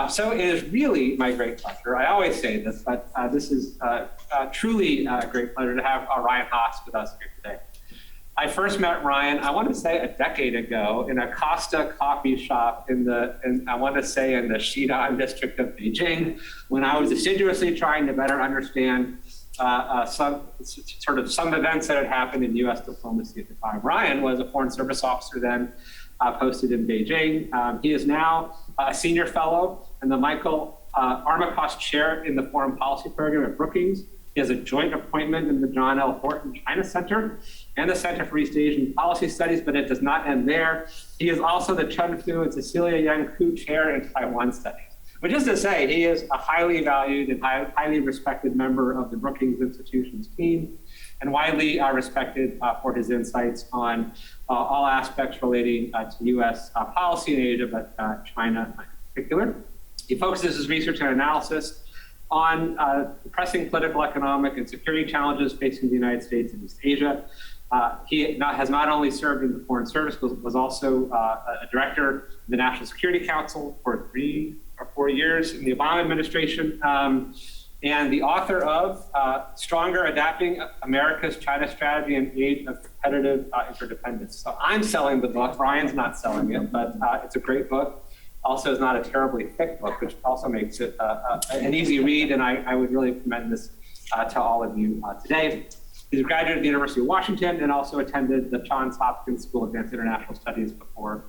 So it is really my great pleasure. I always say this, but this is truly a great pleasure to have Ryan Haas with us here today. I first met Ryan, I want to say a decade ago, in a Costa coffee shop in the Xinan district of Beijing, when I was assiduously trying to better understand some events that had happened in U.S. diplomacy at the time. Ryan was a Foreign Service officer then, posted in Beijing. He is now a senior fellow in the Michael Armacost Chair in the Foreign Policy Program at Brookings. He has a joint appointment in the John L. Horton China Center and the Center for East Asian Policy Studies, but it does not end there. He is also the Chen Fu and Cecilia Yang Ku Chair in Taiwan Studies, which is to say he is a highly valued and highly respected member of the Brookings Institution's team, and widely respected for his insights on all aspects relating to U.S. policy in Asia, but China in particular. He focuses his research and analysis on the pressing political, economic, and security challenges facing the United States and East Asia. He has not only served in the Foreign Service, but was also a director of the National Security Council for 3 or 4 years in the Obama administration, and the author of Stronger: Adapting America's China Strategy in Age of Competitive Interdependence. So I'm selling the book. Ryan's not selling it, but it's a great book. Also, is not a terribly thick book, which also makes it an easy read, and I would really recommend this to all of you today. He's a graduate of the University of Washington and also attended the Johns Hopkins School of Advanced International Studies before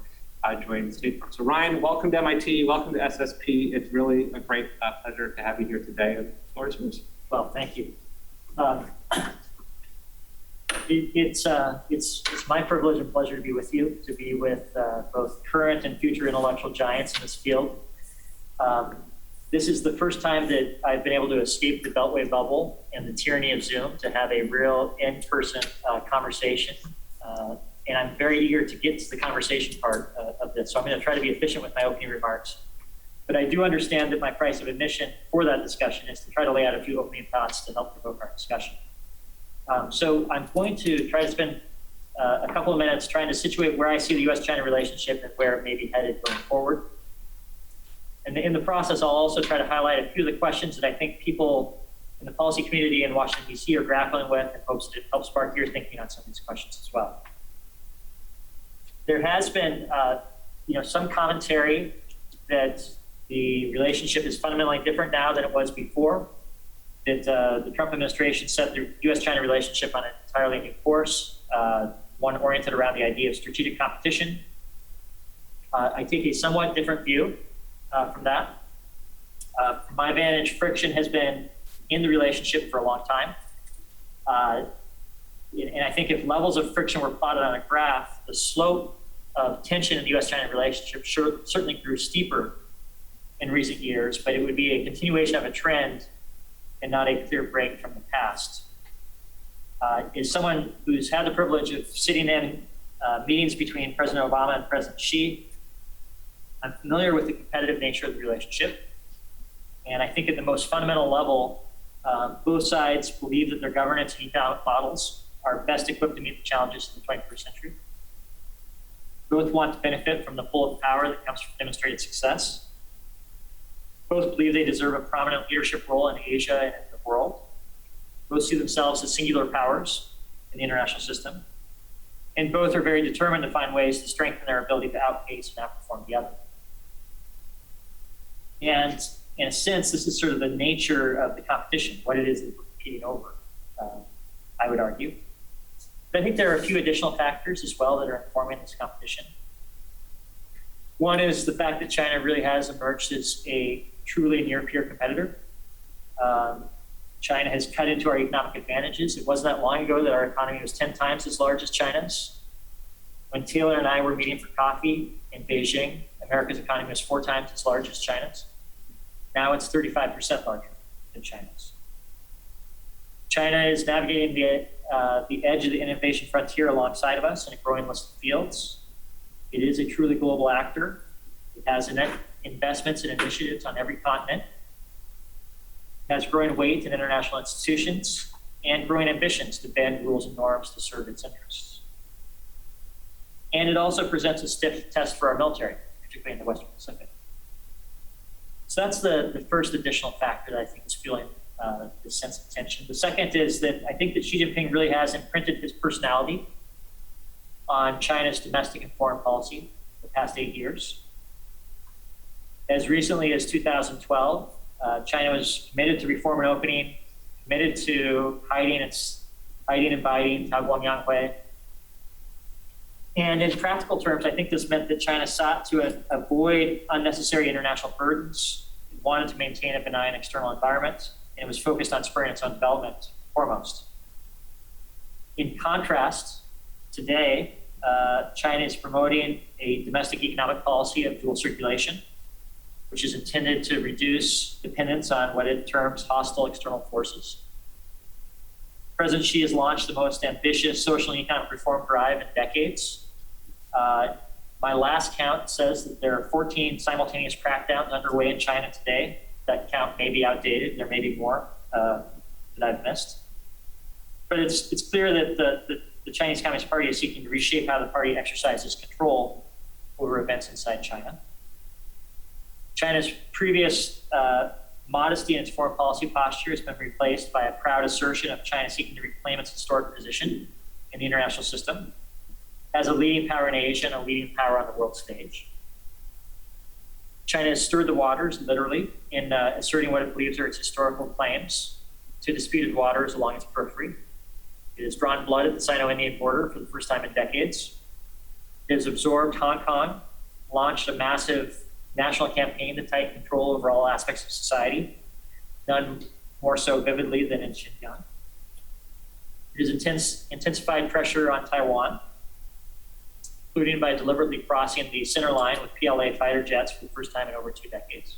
joining the State Department. So Ryan, welcome to MIT, welcome to SSP. It's really a great pleasure to have you here today. The floor is yours. Well, thank you. It's my privilege and pleasure to be with you, to be with both current and future intellectual giants in this field. This is the first time that I've been able to escape the Beltway bubble and the tyranny of Zoom to have a real in-person conversation. And I'm very eager to get to the conversation part of this. So I'm going to try to be efficient with my opening remarks. But I do understand that my price of admission for that discussion is to try to lay out a few opening thoughts to help provoke our discussion. So I'm going to try to spend a couple of minutes trying to situate where I see the U.S.-China relationship and where it may be headed going forward. And in the process, I'll also try to highlight a few of the questions that I think people in the policy community in Washington, D.C. are grappling with, and hopes to help spark your thinking on some of these questions as well. There has been some commentary that the relationship is fundamentally different now than it was before, that the Trump administration set the U.S.-China relationship on an entirely new course, one oriented around the idea of strategic competition. I take a somewhat different view from that. From my vantage, friction has been in the relationship for a long time. And I think if levels of friction were plotted on a graph, the slope of tension in the U.S.-China relationship certainly grew steeper in recent years, but it would be a continuation of a trend and not a clear break from the past. As someone who's had the privilege of sitting in meetings between President Obama and President Xi, I'm familiar with the competitive nature of the relationship. And I think at the most fundamental level, both sides believe that their governance and economic models are best equipped to meet the challenges of the 21st century. Both want to benefit from the pull of power that comes from demonstrated success. Both believe they deserve a prominent leadership role in Asia and in the world. Both see themselves as singular powers in the international system. And both are very determined to find ways to strengthen their ability to outpace and outperform the other. And in a sense, this is sort of the nature of the competition, what it is that we're competing over, I would argue. But I think there are a few additional factors as well that are informing this competition. One is the fact that China really has emerged as a truly near-peer competitor. China has cut into our economic advantages. It wasn't that long ago that our economy was 10 times as large as China's. When Taylor and I were meeting for coffee in Beijing, America's economy was 4 times as large as China's. Now it's 35% larger than China's. China is navigating the edge of the innovation frontier alongside of us in a growing list of fields. It is a truly global actor. It has investments and initiatives on every continent. It has growing weight in international institutions and growing ambitions to bend rules and norms to serve its interests. And it also presents a stiff test for our military, particularly in the Western Pacific. So that's the first additional factor that I think is fueling the sense of tension. The second is that I think that Xi Jinping really has imprinted his personality on China's domestic and foreign policy the past 8 years. As recently as 2012, China was committed to reform and opening, committed to hiding and biding Taiwan Yanhui. And in practical terms, I think this meant that China sought to avoid unnecessary international burdens, it wanted to maintain a benign external environment, and it was focused on spurring its own development foremost. In contrast, today, China is promoting a domestic economic policy of dual circulation, which is intended to reduce dependence on what it terms hostile external forces. President Xi has launched the most ambitious social and economic reform drive in decades. My last count says that there are 14 simultaneous crackdowns underway in China today. That count may be outdated. There may be more that I've missed. But it's clear that the Chinese Communist Party is seeking to reshape how the party exercises control over events inside China. China's previous modesty in its foreign policy posture has been replaced by a proud assertion of China seeking to reclaim its historic position in the international system as a leading power in Asia and a leading power on the world stage. China has stirred the waters, literally, in asserting what it believes are its historical claims to disputed waters along its periphery. It has drawn blood at the Sino-Indian border for the first time in decades. It has absorbed Hong Kong, launched a massive national campaign to tighten control over all aspects of society, none more so vividly than in Xinjiang. It has intensified pressure on Taiwan, including by deliberately crossing the center line with PLA fighter jets for the first time in over 2 decades.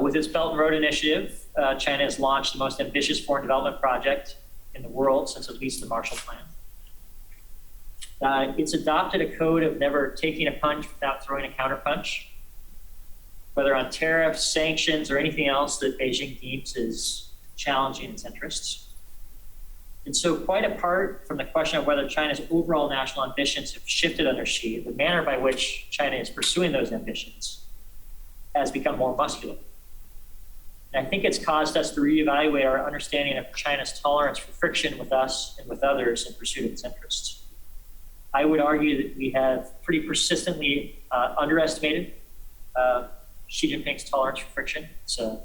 With its Belt and Road Initiative, China has launched the most ambitious foreign development project in the world since at least the Marshall Plan. It's adopted a code of never taking a punch without throwing a counterpunch, whether on tariffs, sanctions, or anything else that Beijing deems is challenging its interests. And so quite apart from the question of whether China's overall national ambitions have shifted under Xi, the manner by which China is pursuing those ambitions has become more muscular. And I think it's caused us to reevaluate our understanding of China's tolerance for friction with us and with others in pursuit of its interests. I would argue that we have pretty persistently underestimated Xi Jinping's tolerance for friction. So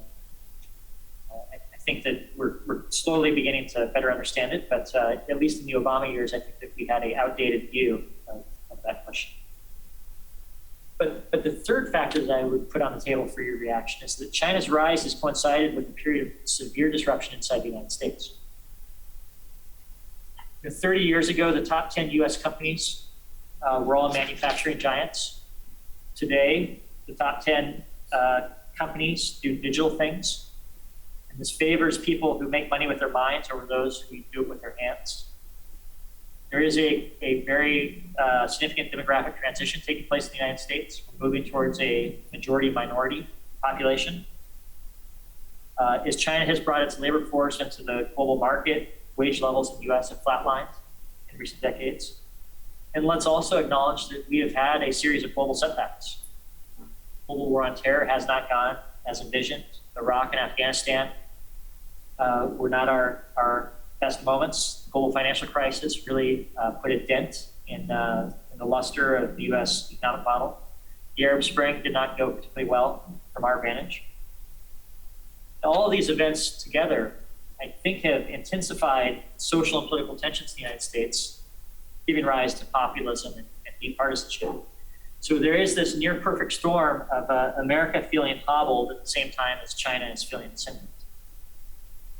I think that we're slowly beginning to better understand it, but at least in the Obama years, I think that we had an outdated view of that question. But the third factor that I would put on the table for your reaction is that China's rise has coincided with a period of severe disruption inside the United States. 30 years ago, the top 10 US companies were all manufacturing giants. Today, the top 10 companies do digital things. And this favors people who make money with their minds over those who do it with their hands. There is a very significant demographic transition taking place in the United States. We're moving towards a majority-minority population. As China has brought its labor force into the global market, wage levels in the US have flatlined in recent decades. And let's also acknowledge that we have had a series of global setbacks. Global war on terror has not gone as envisioned. Iraq and Afghanistan were not our best moments. The global financial crisis really put a dent in the luster of the US economic model. The Arab Spring did not go particularly well from our vantage. All of these events together, I think, have intensified social and political tensions in the United States, giving rise to populism and deep partisanship. So there is this near perfect storm of America feeling hobbled at the same time as China is feeling ascendant.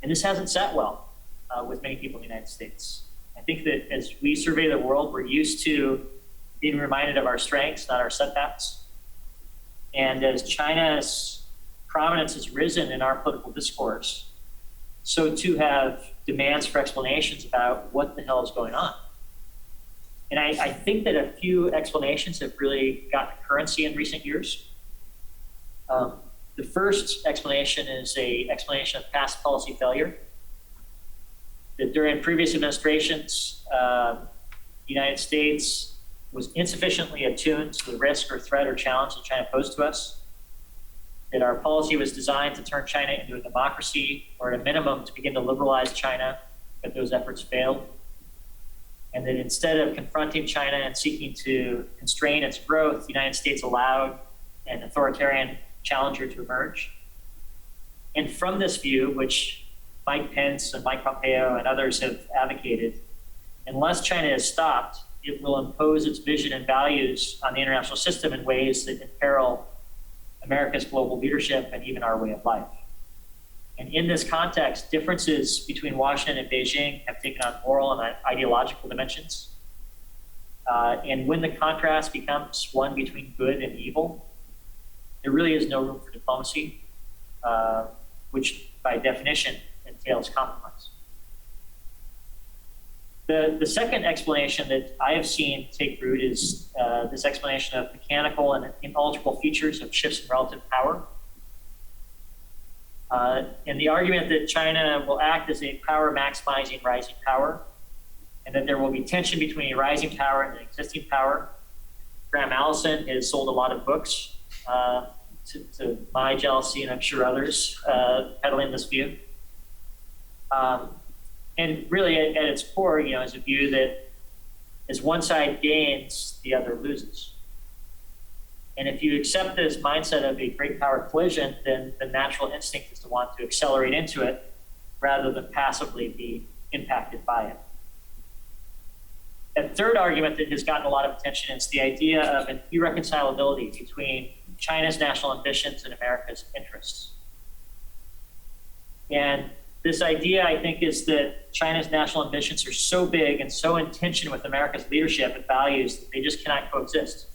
And this hasn't sat well with many people in the United States. I think that as we survey the world, we're used to being reminded of our strengths, not our setbacks. And as China's prominence has risen in our political discourse, so too have demands for explanations about what the hell is going on. And I think that a few explanations have really gotten currency in recent years. The first explanation is an explanation of past policy failure. That during previous administrations, the United States was insufficiently attuned to the risk or threat or challenge that China posed to us. that our policy was designed to turn China into a democracy, or at a minimum to begin to liberalize China, but those efforts failed. And that instead of confronting China and seeking to constrain its growth, the United States allowed an authoritarian challenger to emerge. And from this view, which Mike Pence and Mike Pompeo and others have advocated, unless China is stopped, it will impose its vision and values on the international system in ways that imperil America's global leadership and even our way of life. And in this context, differences between Washington and Beijing have taken on moral and ideological dimensions. And when the contrast becomes one between good and evil, there really is no room for diplomacy, which by definition entails compromise. The second explanation that I have seen take root is this explanation of mechanical and inalterable features of shifts in relative power. And the argument that China will act as a power maximizing rising power, and that there will be tension between a rising power and an existing power. Graham Allison has sold a lot of books to my jealousy, and I'm sure others, peddling this view. And really, at its core, is a view that as one side gains, the other loses. And if you accept this mindset of a great power collision, then the natural instinct is to want to accelerate into it rather than passively be impacted by it. A third argument that has gotten a lot of attention is the idea of an irreconcilability between China's national ambitions and America's interests. And this idea, I think, is that China's national ambitions are so big and so in tension with America's leadership and values that they just cannot coexist.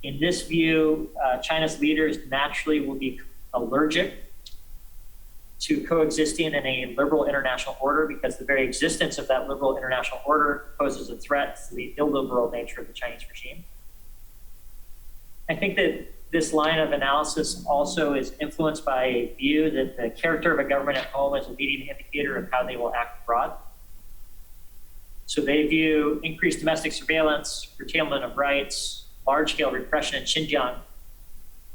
In this view, China's leaders naturally will be allergic to coexisting in a liberal international order because the very existence of that liberal international order poses a threat to the illiberal nature of the Chinese regime. I think that this line of analysis also is influenced by a view that the character of a government at home is a leading indicator of how they will act abroad. So they view increased domestic surveillance, curtailment of rights, large-scale repression in Xinjiang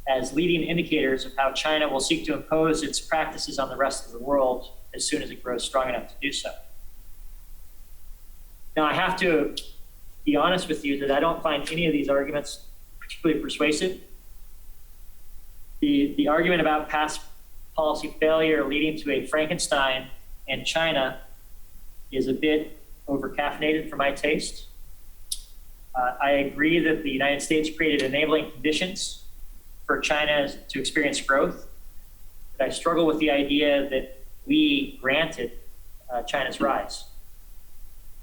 as leading indicators of how China will seek to impose its practices on the rest of the world as soon as it grows strong enough to do so. Now, I have to be honest with you that I don't find any of these arguments particularly persuasive. The argument about past policy failure leading to a Frankenstein in China is a bit over-caffeinated for my taste. I agree that the United States created enabling conditions for China to experience growth, but I struggle with the idea that we granted China's rise.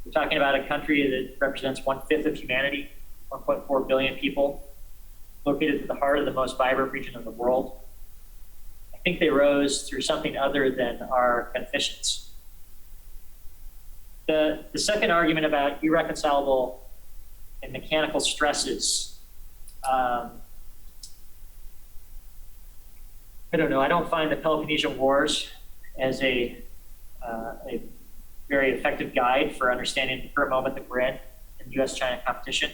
We're talking about a country that represents 1/5 of humanity, 1.4 billion people, located at the heart of the most vibrant region of the world. I think they rose through something other than our beneficence. The second argument about irreconcilable and mechanical stresses, I don't know. I don't find the Peloponnesian Wars as a very effective guide for understanding the current moment that we're in US-China competition.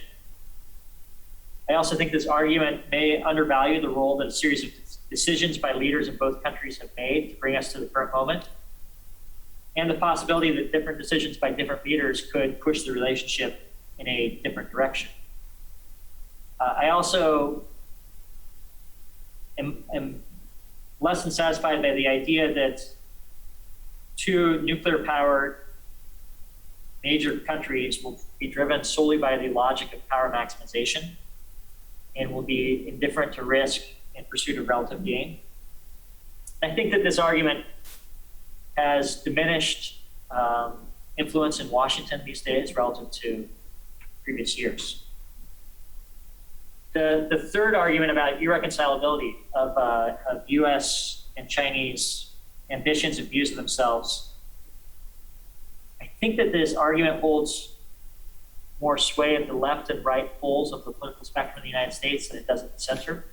I also think this argument may undervalue the role that a series of decisions by leaders in both countries have made to bring us to the current moment, and the possibility that different decisions by different leaders could push the relationship in a different direction. I also am less than satisfied by the idea that two nuclear-powered major countries will be driven solely by the logic of power maximization and will be indifferent to risk in pursuit of relative gain. I think that this argument has diminished influence in Washington these days relative to previous years. The third argument about irreconcilability of US and Chinese ambitions and views of themselves, I think that this argument holds more sway at the left and right poles of the political spectrum in the United States than it does at the center.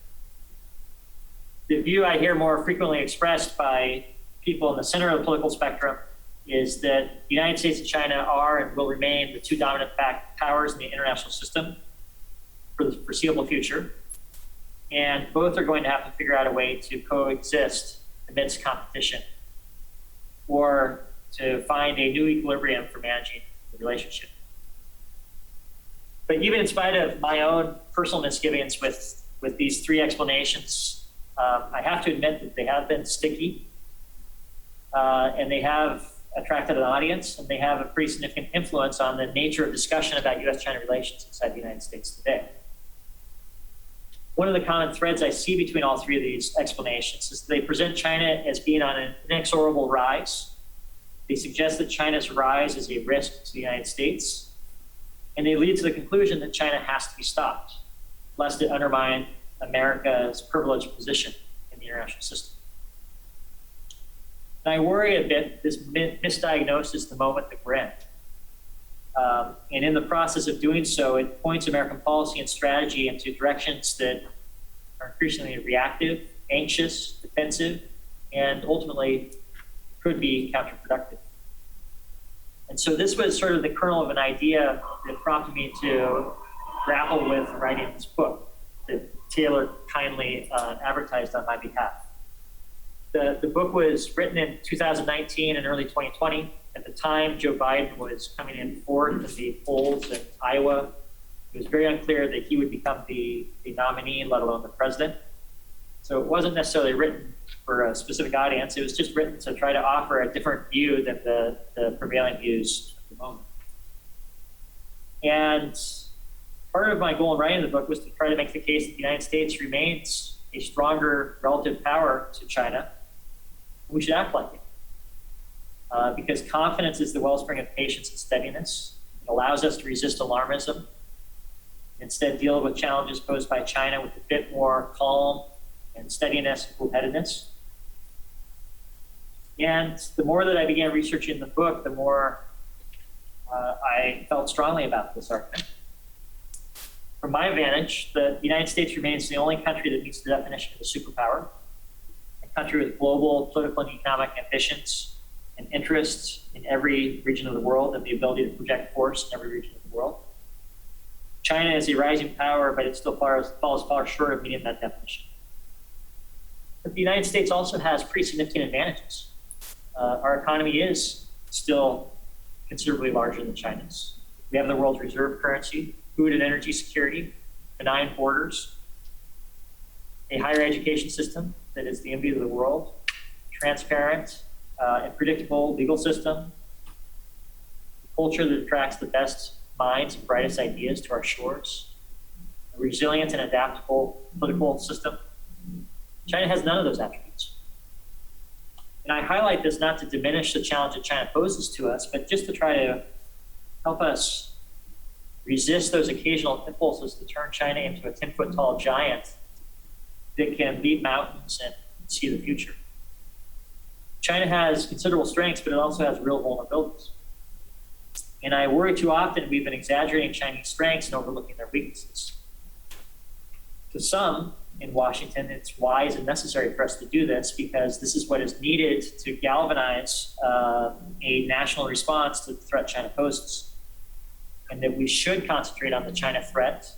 The view I hear more frequently expressed by people in the center of the political spectrum is that the United States and China are and will remain the two dominant powers in the international system for the foreseeable future, And both are going to have to figure out a way to coexist amidst competition or to find a new equilibrium for managing the relationship. But even in spite of my own personal misgivings with these three explanations, I have to admit that they have been sticky and they have attracted an audience, and they have a pretty significant influence on the nature of discussion about US-China relations inside the United States today. One of the common threads I see between all three of these explanations is that they present China as being on an inexorable rise. They suggest that China's rise is a risk to the United States, and they lead to the conclusion that China has to be stopped, lest it undermine America's privileged position in the international system. And I worry a bit this misdiagnosis the moment that we're in. And in the process of doing so, it points American policy and strategy into directions that are increasingly reactive, anxious, defensive, and ultimately could be counterproductive. And so this was sort of the kernel of an idea that prompted me to grapple with writing this book that Taylor kindly advertised on my behalf. The book was written in 2019 and early 2020. At the time, Joe Biden was coming in fourth in the polls in Iowa. It was very unclear that he would become the nominee, let alone the president. So it wasn't necessarily written for a specific audience. It was just written to try to offer a different view than the prevailing views at the moment. And part of my goal in writing the book was to try to make the case that the United States remains a stronger relative power to China. We should act like it. Because confidence is the wellspring of patience and steadiness. It allows us to resist alarmism, instead deal with challenges posed by China with a bit more calm and steadiness and cool-headedness. And the more that I began researching the book, the more I felt strongly about this argument. From my vantage, the United States remains the only country that meets the definition of a superpower, a country with global political and economic ambitions and interests in every region of the world and the ability to project force in every region of the world. China is a rising power, but it still falls far short of meeting that definition. But the United States also has pretty significant advantages. Our economy is still considerably larger than China's. We have the world's reserve currency, food and energy security, benign borders, a higher education system that is the envy of the world, transparent and predictable legal system, a culture that attracts the best minds and brightest ideas to our shores, a resilient and adaptable political system. China has none of those attributes. And I highlight this not to diminish the challenge that China poses to us, but just to try to help us resist those occasional impulses to turn China into a 10-foot-tall giant that can leap mountains and see the future. China has considerable strengths, but it also has real vulnerabilities. And I worry too often we've been exaggerating Chinese strengths and overlooking their weaknesses. To some in Washington, it's wise and necessary for us to do this because this is what is needed to galvanize a national response to the threat China poses. And that we should concentrate on the China threat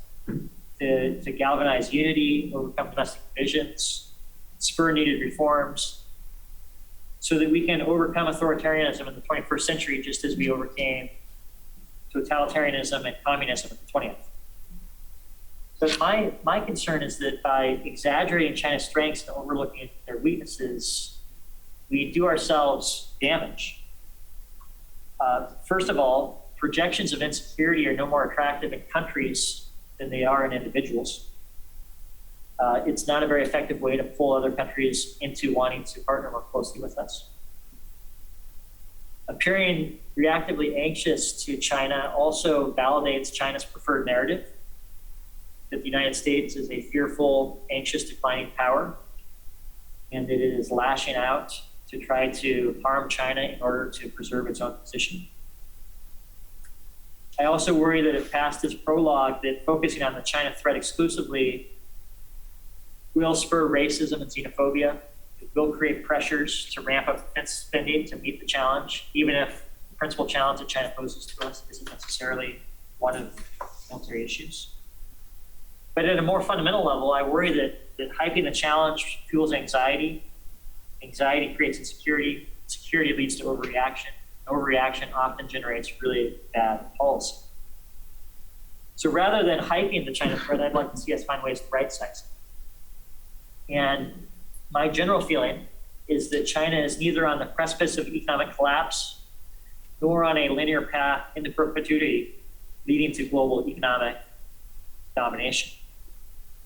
to galvanize unity, overcome domestic divisions, spur needed reforms, so that we can overcome authoritarianism in the 21st century just as we overcame totalitarianism and communism in the 20th. But my concern is that by exaggerating China's strengths and overlooking their weaknesses, we do ourselves damage. First of all, projections of insecurity are no more attractive in countries than they are in individuals. It's not a very effective way to pull other countries into wanting to partner more closely with us. Appearing reactively anxious to China also validates China's preferred narrative that the United States is a fearful, anxious, declining power, and that it is lashing out to try to harm China in order to preserve its own position. I also worry that if past this prologue, that focusing on the China threat exclusively will spur racism and xenophobia. It will create pressures to ramp up defense spending to meet the challenge, even if the principal challenge that China poses to us isn't necessarily one of military issues. But at a more fundamental level, I worry that hyping the challenge fuels anxiety. Anxiety creates insecurity. Security leads to overreaction. Overreaction often generates really bad policy. So rather than hyping the China threat, I'd like to see us find ways to right size it. And my general feeling is that China is neither on the precipice of economic collapse nor on a linear path into perpetuity leading to global economic domination.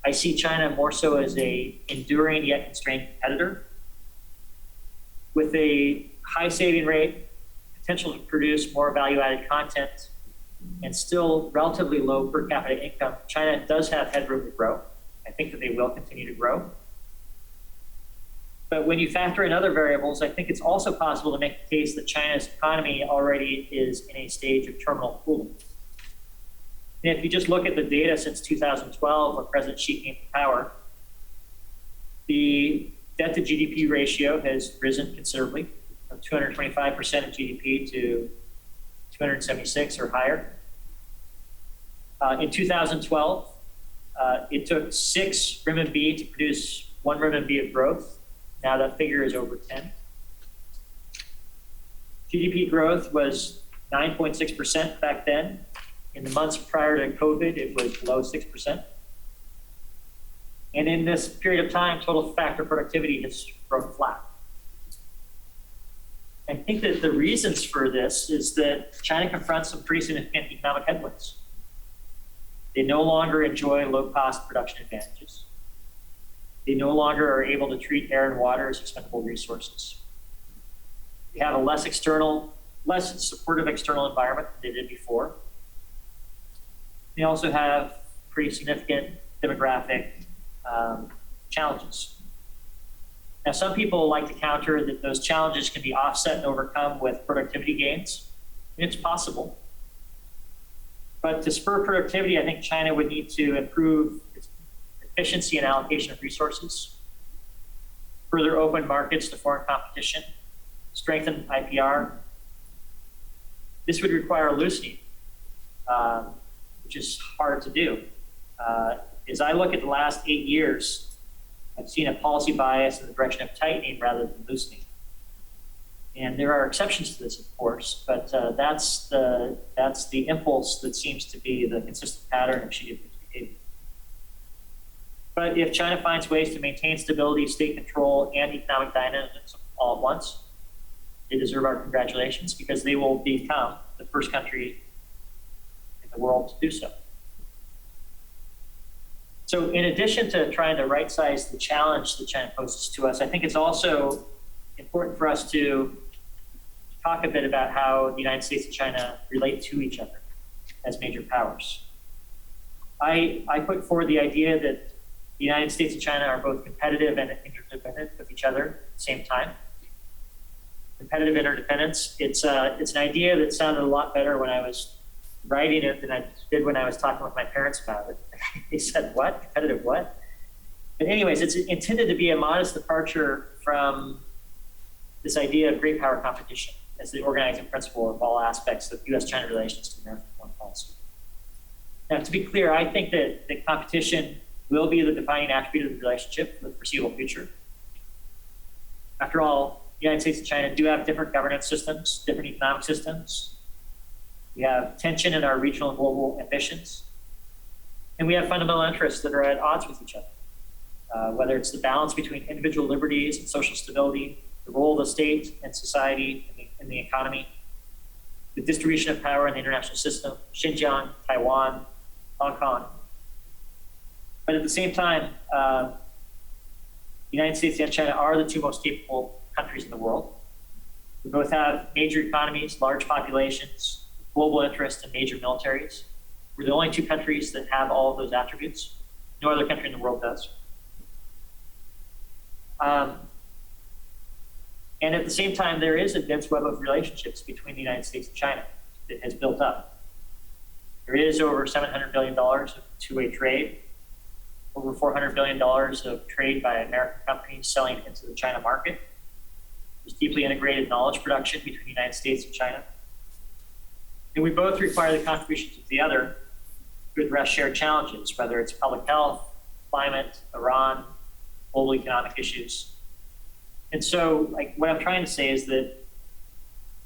I see China more so as a enduring yet constrained competitor with a high saving rate, potential to produce more value-added content, and still relatively low per capita income. China does have headroom to grow. I think that they will continue to grow. But when you factor in other variables, I think it's also possible to make the case that China's economy already is in a stage of terminal cooling. And if you just look at the data since 2012, when President Xi came to power, the debt to GDP ratio has risen considerably from 225% of GDP to 276 or higher. In 2012, it took 6 renminbi to produce 1 renminbi of growth. Now that figure is over 10. GDP growth was 9.6% back then. In the months prior to COVID, it was below 6%. And in this period of time, total factor productivity has grown flat. I think that the reasons for this is that China confronts some pretty significant economic headwinds. They no longer enjoy low-cost production advantages. They no longer are able to treat air and water as expendable resources. They have a less supportive external environment than they did before. They also have pretty significant demographic challenges. Now, some people like to counter that those challenges can be offset and overcome with productivity gains. It's possible. But to spur productivity, I think China would need to improve its efficiency and allocation of resources, further open markets to foreign competition, strengthen IPR. This would require loosening, which is hard to do. As I look at the last 8 years, I've seen a policy bias in the direction of tightening rather than loosening. And there are exceptions to this, of course, but that's the impulse that seems to be the consistent pattern of Xi Jinping's behavior. But if China finds ways to maintain stability, state control, and economic dynamism all at once, they deserve our congratulations because they will become the first country in the world to do so. So in addition to trying to right-size the challenge that China poses to us, I think it's also important for us to talk a bit about how the United States and China relate to each other as major powers. I put forward the idea that the United States and China are both competitive and interdependent with each other at the same time. Competitive interdependence, it's an idea that sounded a lot better when I was writing it than I did when I was talking with my parents about it. They said, what? Competitive what? But anyways, it's intended to be a modest departure from this idea of great power competition as the organizing principle of all aspects of U.S.-China relations to American foreign policy. Now, to be clear, I think that the competition will be the defining attribute of the relationship for the foreseeable future. After all, the United States and China do have different governance systems, different economic systems. We have tension in our regional and global ambitions. And we have fundamental interests that are at odds with each other, whether it's the balance between individual liberties and social stability, the role of the state and society in the economy, the distribution of power in the international system, Xinjiang, Taiwan, Hong Kong. But at the same time, the United States and China are the two most capable countries in the world. We both have major economies, large populations, global interests, and major militaries. We're the only two countries that have all of those attributes. No other country in the world does. And at the same time, there is a dense web of relationships between the United States and China that has built up. There is over $700 billion of two-way trade, over $400 billion of trade by American companies selling into the China market. There's deeply integrated knowledge production between the United States and China. And we both require the contributions of the other to address shared challenges, whether it's public health, climate, Iran, global economic issues. And so what I'm trying to say is that it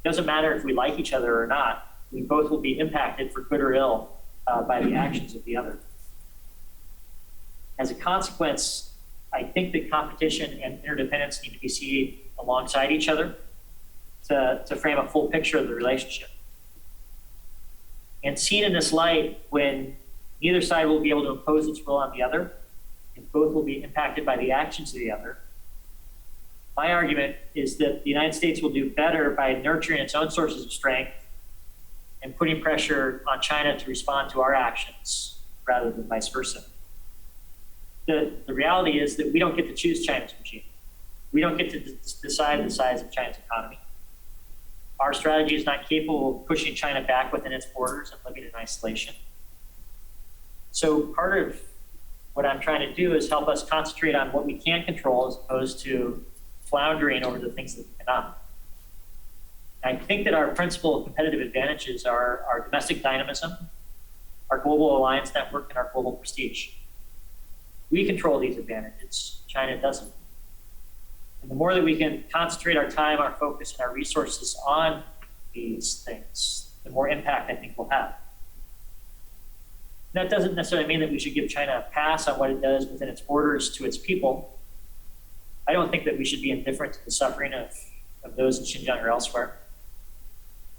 doesn't matter if we like each other or not, we both will be impacted for good or ill by the actions of the other. As a consequence, I think that competition and interdependence need to be seen alongside each other to frame a full picture of the relationship. And seen in this light, when neither side will be able to impose its will on the other, and both will be impacted by the actions of the other, my argument is that the United States will do better by nurturing its own sources of strength and putting pressure on China to respond to our actions rather than vice versa. The reality is that we don't get to choose China's regime. We don't get to decide the size of China's economy. Our strategy is not capable of pushing China back within its borders and living in isolation. So part of what I'm trying to do is help us concentrate on what we can control as opposed to floundering over the things that we cannot. I think that our principal competitive advantages are our domestic dynamism, our global alliance network, and our global prestige. We control these advantages. China doesn't. And the more that we can concentrate our time, our focus, and our resources on these things, the more impact I think we'll have. That doesn't necessarily mean that we should give China a pass on what it does within its borders to its people. I don't think that we should be indifferent to the suffering of those in Xinjiang or elsewhere.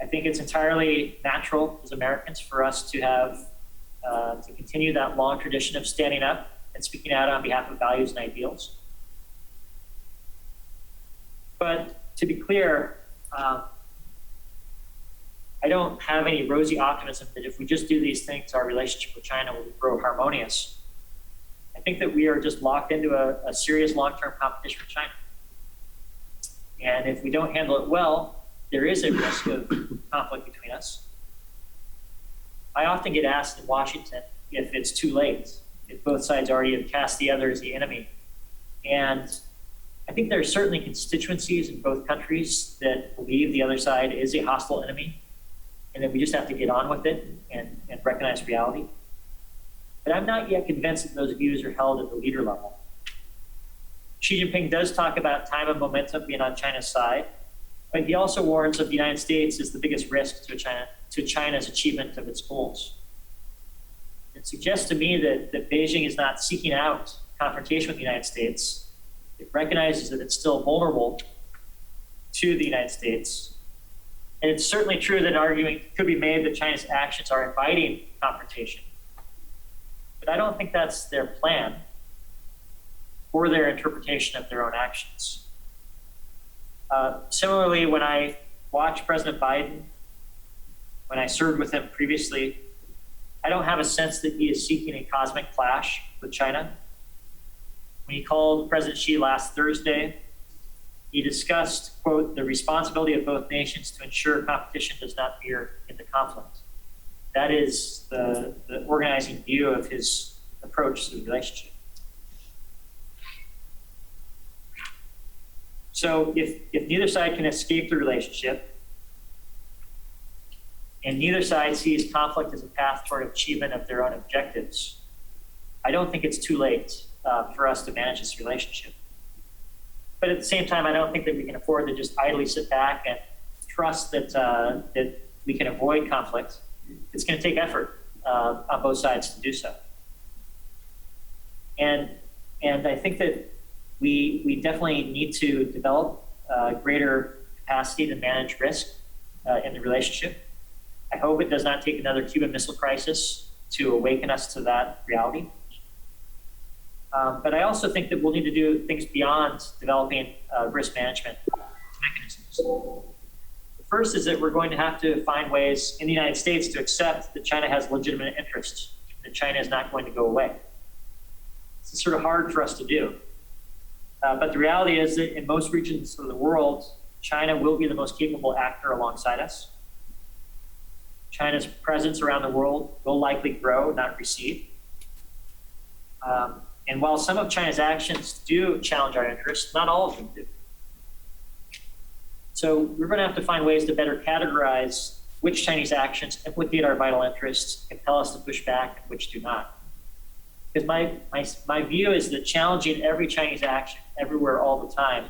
I think it's entirely natural as Americans for us to have, to continue that long tradition of standing up and speaking out on behalf of values and ideals. But to be clear, I don't have any rosy optimism that if we just do these things, our relationship with China will grow harmonious. I think that we are just locked into a serious long-term competition with China. And if we don't handle it well, there is a risk of conflict between us. I often get asked in Washington if it's too late, if both sides already have cast the other as the enemy. And I think there are certainly constituencies in both countries that believe the other side is a hostile enemy, and that we just have to get on with it and recognize reality. But I'm not yet convinced that those views are held at the leader level. Xi Jinping does talk about time and momentum being on China's side, but he also warns of the United States as the biggest risk to China's achievement of its goals. It suggests to me that Beijing is not seeking out confrontation with the United States. It recognizes that it's still vulnerable to the United States. And it's certainly true that an argument could be made that China's actions are inviting confrontation. But I don't think that's their plan or their interpretation of their own actions. Similarly, when I watch President Biden, when I served with him previously, I don't have a sense that he is seeking a cosmic clash with China. When he called President Xi last Thursday, he discussed, quote, the responsibility of both nations to ensure competition does not veer into conflict. That is the organizing view of his approach to the relationship. So if neither side can escape the relationship, and neither side sees conflict as a path toward achievement of their own objectives, I don't think it's too late for us to manage this relationship. But at the same time, I don't think that we can afford to just idly sit back and trust that that we can avoid conflict. It's going to take effort on both sides to do so. And I think that we definitely need to develop greater capacity to manage risk in the relationship. I hope it does not take another Cuban Missile Crisis to awaken us to that reality. But I also think that we'll need to do things beyond developing risk management mechanisms. The first is that we're going to have to find ways in the United States to accept that China has legitimate interests, that China is not going to go away. It's sort of hard for us to do. But the reality is that in most regions of the world, China will be the most capable actor alongside us. China's presence around the world will likely grow, not recede. And while some of China's actions do challenge our interests, not all of them do. So we're going to have to find ways to better categorize which Chinese actions implicate our vital interests, compel us to push back, and which do not. Because my view is that challenging every Chinese action, everywhere, all the time,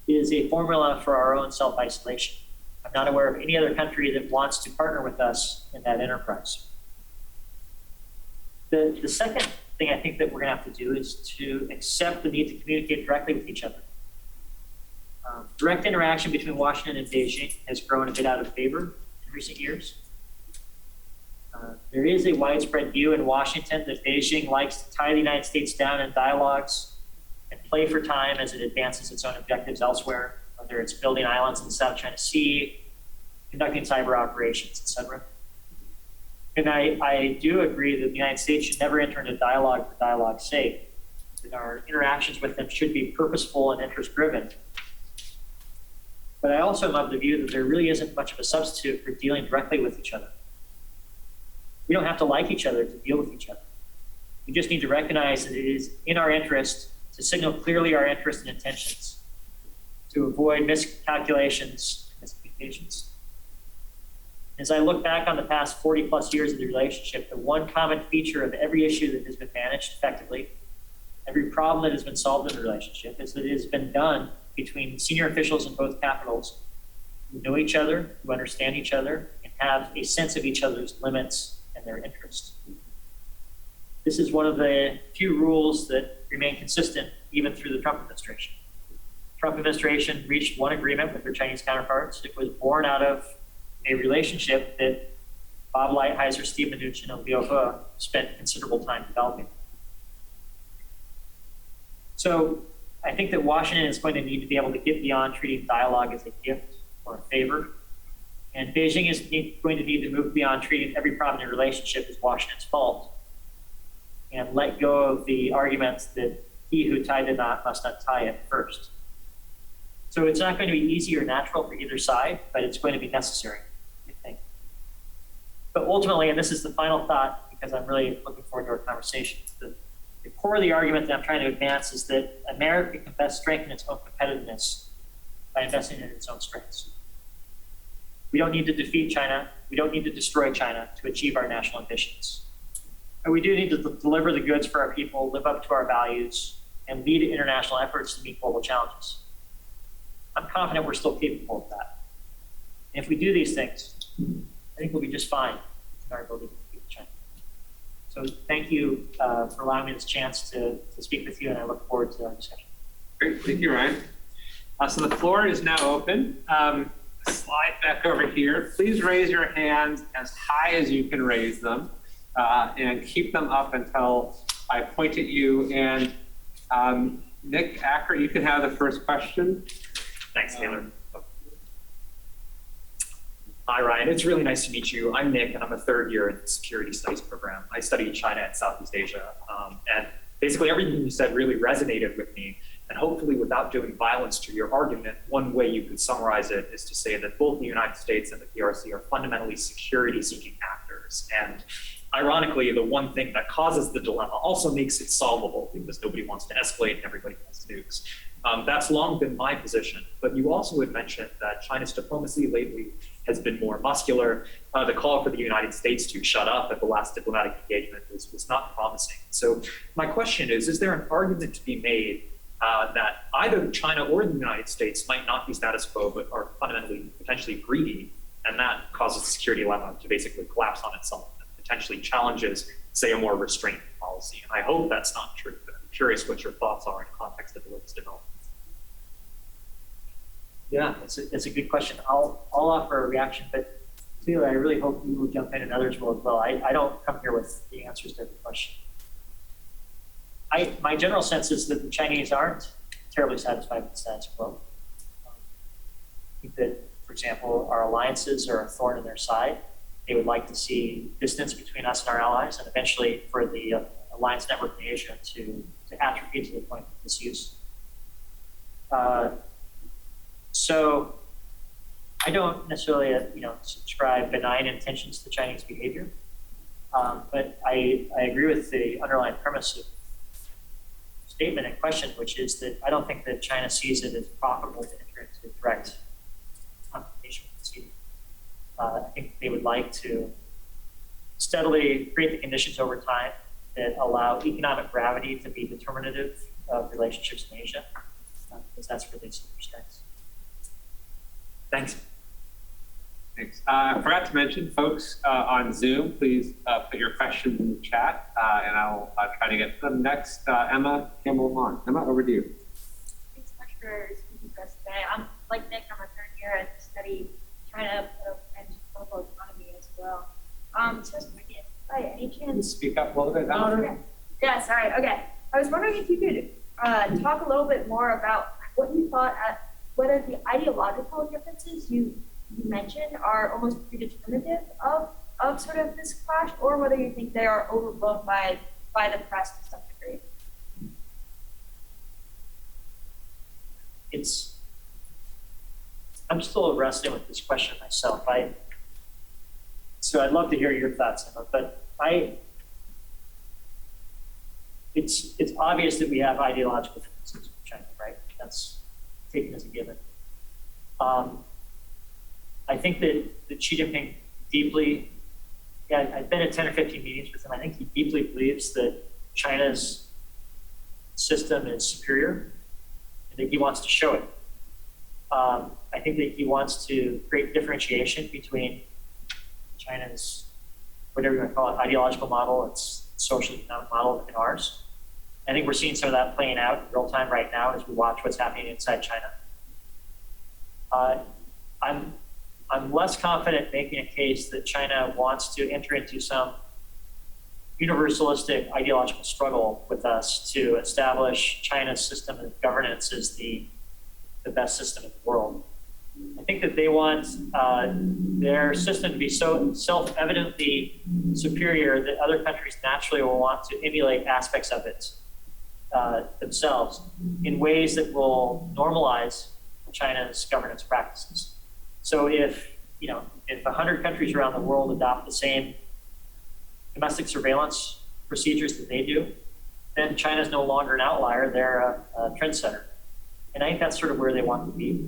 is a formula for our own self-isolation. I'm not aware of any other country that wants to partner with us in that enterprise. The second thing I think that we're going to have to do is to accept the need to communicate directly with each other. Direct interaction between Washington and Beijing has grown a bit out of favor in recent years. There is a widespread view in Washington that Beijing likes to tie the United States down in dialogues and play for time as it advances its own objectives elsewhere, whether it's building islands in the South China Sea, conducting cyber operations, et cetera. And I do agree that the United States should never enter into dialogue for dialogue's sake, that our interactions with them should be purposeful and interest-driven. But I also am of the view that there really isn't much of a substitute for dealing directly with each other. We don't have to like each other to deal with each other. We just need to recognize that it is in our interest to signal clearly our interests and intentions, to avoid miscalculations, miscommunications. As I look back on the past 40 plus years of the relationship, the one common feature of every issue that has been managed effectively, every problem that has been solved in the relationship, is that it has been done between senior officials in both capitals who know each other, who understand each other, and have a sense of each other's limits and their interests. This is one of the few rules that remain consistent even through the Trump administration. The Trump administration reached one agreement with their Chinese counterparts. It was born out of a relationship that Bob Lighthizer, Steve Mnuchin, and Liu He spent considerable time developing. So I think that Washington is going to need to be able to get beyond treating dialogue as a gift or a favor. And Beijing is going to need to move beyond treating every problem in a relationship as Washington's fault and let go of the arguments that he who tied the knot must untie it first. So it's not going to be easy or natural for either side, but it's going to be necessary, I think. But ultimately, and this is the final thought, because I'm really looking forward to our conversation, the core of the argument that I'm trying to advance is that America can best strengthen its own competitiveness by investing in its own strengths. We don't need to defeat China. We don't need to destroy China to achieve our national ambitions. But we do need to deliver the goods for our people, live up to our values, and lead international efforts to meet global challenges. I'm confident we're still capable of that. And if we do these things, I think we'll be just fine in our ability to defeat China. So thank you for allowing me this chance to speak with you, and I look forward to our discussion. Great, thank you, Ryan. So the floor is now open. Slide back over here. Please raise your hands as high as you can raise them and keep them up until I point at you. And Nick Acker, you can have the first question. Thanks, Taylor. Hi, Ryan. It's really nice to meet you. I'm Nick, and I'm a third year in the Security Studies program. I study China and Southeast Asia. And basically everything you said really resonated with me. And hopefully, without doing violence to your argument, one way you could summarize it is to say that both the United States and the PRC are fundamentally security-seeking actors. And ironically, the one thing that causes the dilemma also makes it solvable because nobody wants to escalate and everybody wants nukes. That's long been my position, but you also had mentioned that China's diplomacy lately has been more muscular. The call for the United States to shut up at the last diplomatic engagement was not promising. So my question is there an argument to be made that either China or the United States might not be status quo, but are fundamentally potentially greedy, and that causes the security dilemma to basically collapse on itself and potentially challenges, say, a more restrained policy? And I hope that's not true, but I'm curious what your thoughts are in context of the latest developments. Yeah, it's a good question. I'll offer a reaction, but clearly I really hope you will jump in and others will as well. I don't come here with the answers to every question. My general sense is that the Chinese aren't terribly satisfied with the status quo. I think that, for example, our alliances are a thorn in their side. They would like to see distance between us and our allies, and eventually for the alliance network in Asia to atrophy to the point of misuse. So I don't necessarily, subscribe benign intentions to Chinese behavior, but I agree with the underlying premise of the statement in question, which is that I don't think that China sees it as profitable to enter into direct confrontation with the I think they would like to steadily create the conditions over time that allow economic gravity to be determinative of relationships in Asia, because that's where they see their strengths. Thanks. Thanks. I forgot to mention, folks on Zoom, please put your questions in the chat, and I'll try to get to them next. Emma Campbell, Emma, over to you. Thanks so much for speaking to us today. I'm like Nick, I'm a third year and study China and global economy as well. So by any chance, Speak up a little bit louder. okay. Yeah, sorry. Okay. I was wondering if you could talk a little bit more about what you thought whether the ideological differences you mentioned are almost predeterminative of sort of this clash, or whether you think they are overblown by the press to some degree. I'm still wrestling with this question myself. So I'd love to hear your thoughts, Emma, but it's obvious that we have ideological differences with China, right? That's taken as a given. I think that Xi Jinping deeply, I've been at 10 or 15 meetings with him. I think he deeply believes that China's system is superior and that he wants to show it. I think that he wants to create differentiation between China's, whatever you want to call it, ideological model, its social economic model, and ours. I think we're seeing some of that playing out in real time right now as we watch what's happening inside China. I'm less confident making a case that China wants to enter into some universalistic ideological struggle with us to establish China's system of governance as the best system in the world. I think that they want their system to be so self-evidently superior that other countries naturally will want to emulate aspects of it themselves in ways that will normalize China's governance practices. So if 100 countries around the world adopt the same domestic surveillance procedures that they do, then China's no longer an outlier, they're a trendsetter. And I think that's sort of where they want to be.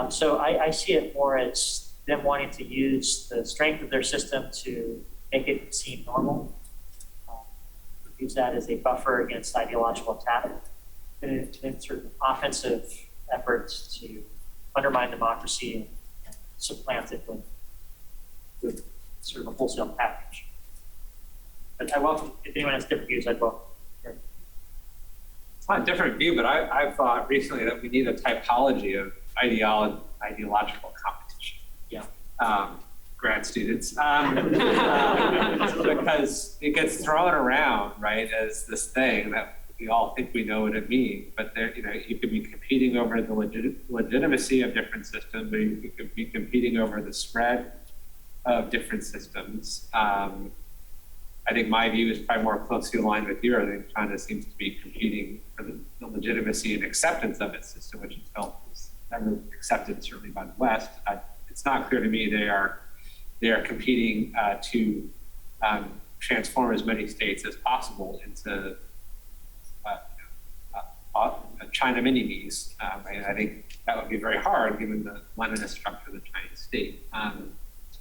So I see it more as them wanting to use the strength of their system to make it seem normal, use that as a buffer against ideological attack, and sort of an offensive efforts to undermine democracy and supplant it with sort of a wholesale package. But I welcome, if anyone has different views, I'd welcome. It's not a different view, but I've thought recently that we need a typology of ideological competition. Yeah. Grad students, because it gets thrown around, right, as this thing that we all think we know what it means, but there, you could be competing over the legitimacy of different systems, but you could be competing over the spread of different systems. I think my view is probably more closely aligned with yours. I think China seems to be competing for the legitimacy and acceptance of its system, which it felt was never accepted, certainly by the West. It's not clear to me they are competing to transform as many states as possible into China mini-me's. And I think that would be very hard given the Leninist structure of the Chinese state. And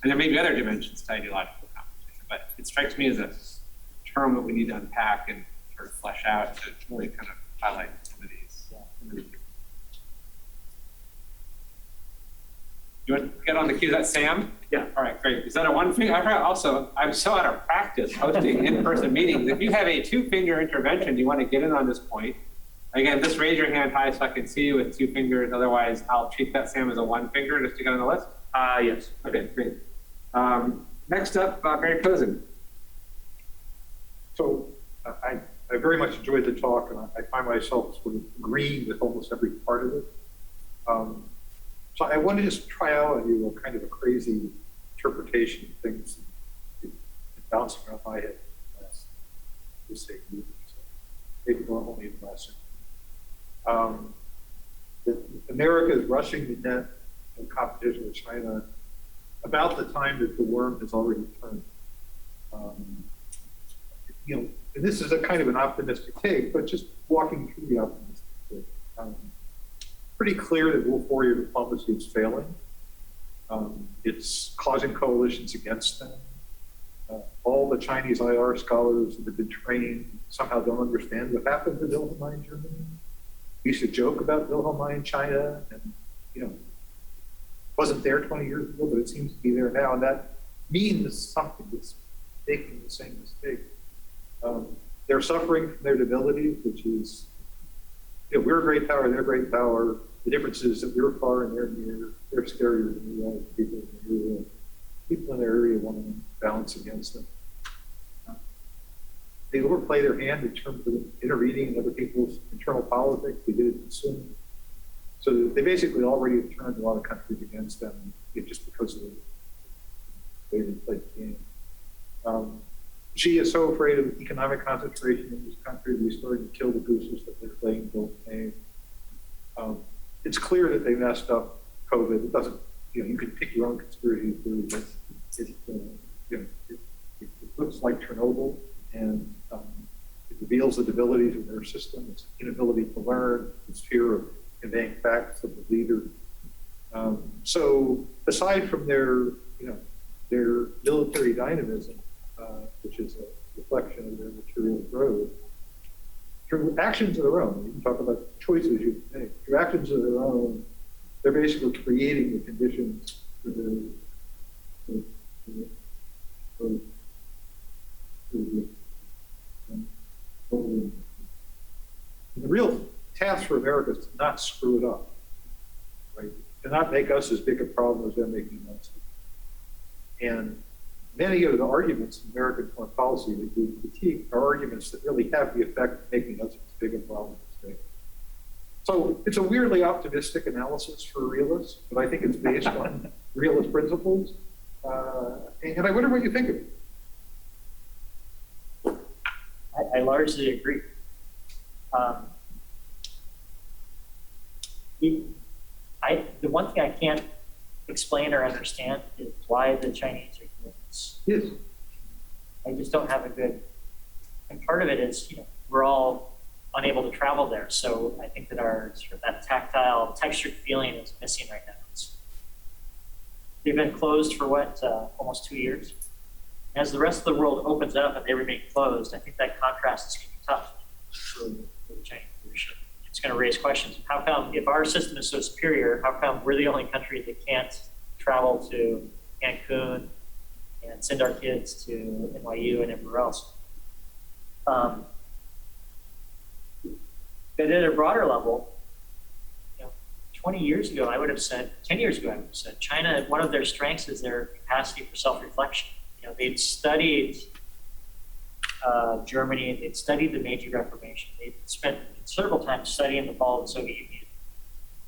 there may be other dimensions to ideological competition, but it strikes me as a term that we need to unpack and sort of flesh out to really kind of highlight some of these. You want to get on the queue? Is that Sam? Yeah. All right, great. Is that a one finger? Also, I'm so out of practice hosting in-person meetings. If you have a two-finger intervention, you want to get in on this point. Again, just raise your hand high so I can see you with 2 fingers. Otherwise, I'll treat that, Sam, as a 1 finger just to get on the list. Yes. Okay, great. Next up, Barry Posen. So I very much enjoyed the talk, and I find myself sort of agreeing with almost every part of it. So I want to just try out on you a kind of a crazy interpretation of things bouncing around my head in the last, let's say, year or so. Maybe normally in the last America is rushing the net in competition with China about the time that the worm has already turned. And this is a kind of an optimistic take, but just walking through the optimistic take. Pretty clear that Wolf Warrior diplomacy is failing. It's causing coalitions against them. All the Chinese IR scholars that have been trained somehow don't understand what happened to Wilhelmine in Germany. We used to joke about Wilhelmine in China, and wasn't there 20 years ago, but it seems to be there now, and that means something that's making the same mistake. They're suffering from their debilities, which is, we're a great power, they're a great power. The difference is that we're far and they're near. They're scarier than we are. People in the area, want to balance against them. They overplay their hand in terms of intervening in other people's internal politics. They did it too soon. So they basically already have turned a lot of countries against them just because of the way they play the game. Xi is so afraid of economic concentration in this country, we started to kill the gooses that they're laying both names. It's clear that they messed up COVID. It doesn't, you can pick your own conspiracy theory, but it looks like Chernobyl, and it reveals the debilities of their system, its inability to learn, its fear of conveying facts of the leader. So aside from their military dynamism, which is a reflection of their material growth, through actions of their own, you can talk about choices you can make. Through actions of their own, they're basically creating the conditions for the real task for America is to not screw it up, right? To not make us as big a problem as they're making us. And many of the arguments in American foreign policy that we critique are arguments that really have the effect of making us as big a problem as they are. So it's a weirdly optimistic analysis for realists, but I think it's based on realist principles. And I wonder what you think of it. I largely agree. The one thing I can't explain or understand is why the Chinese are doing this. Yes. I just don't have a good, and part of it is, we're all unable to travel there. So I think that our sort of that tactile, textured feeling is missing right now. They've been closed for almost 2 years. As the rest of the world opens up and they remain closed, I think that contrast is going to be tough for the Chinese leadership. It's going to raise questions. How come, if our system is so superior, how come we're the only country that can't travel to Cancun and send our kids to NYU and everywhere else? But at a broader level, 20 years ago, I would have said, 10 years ago, I would have said, China, one of their strengths is their capacity for self-reflection. They'd studied Germany, they'd studied the Meiji Reformation, they'd spent considerable time studying the fall of the Soviet Union,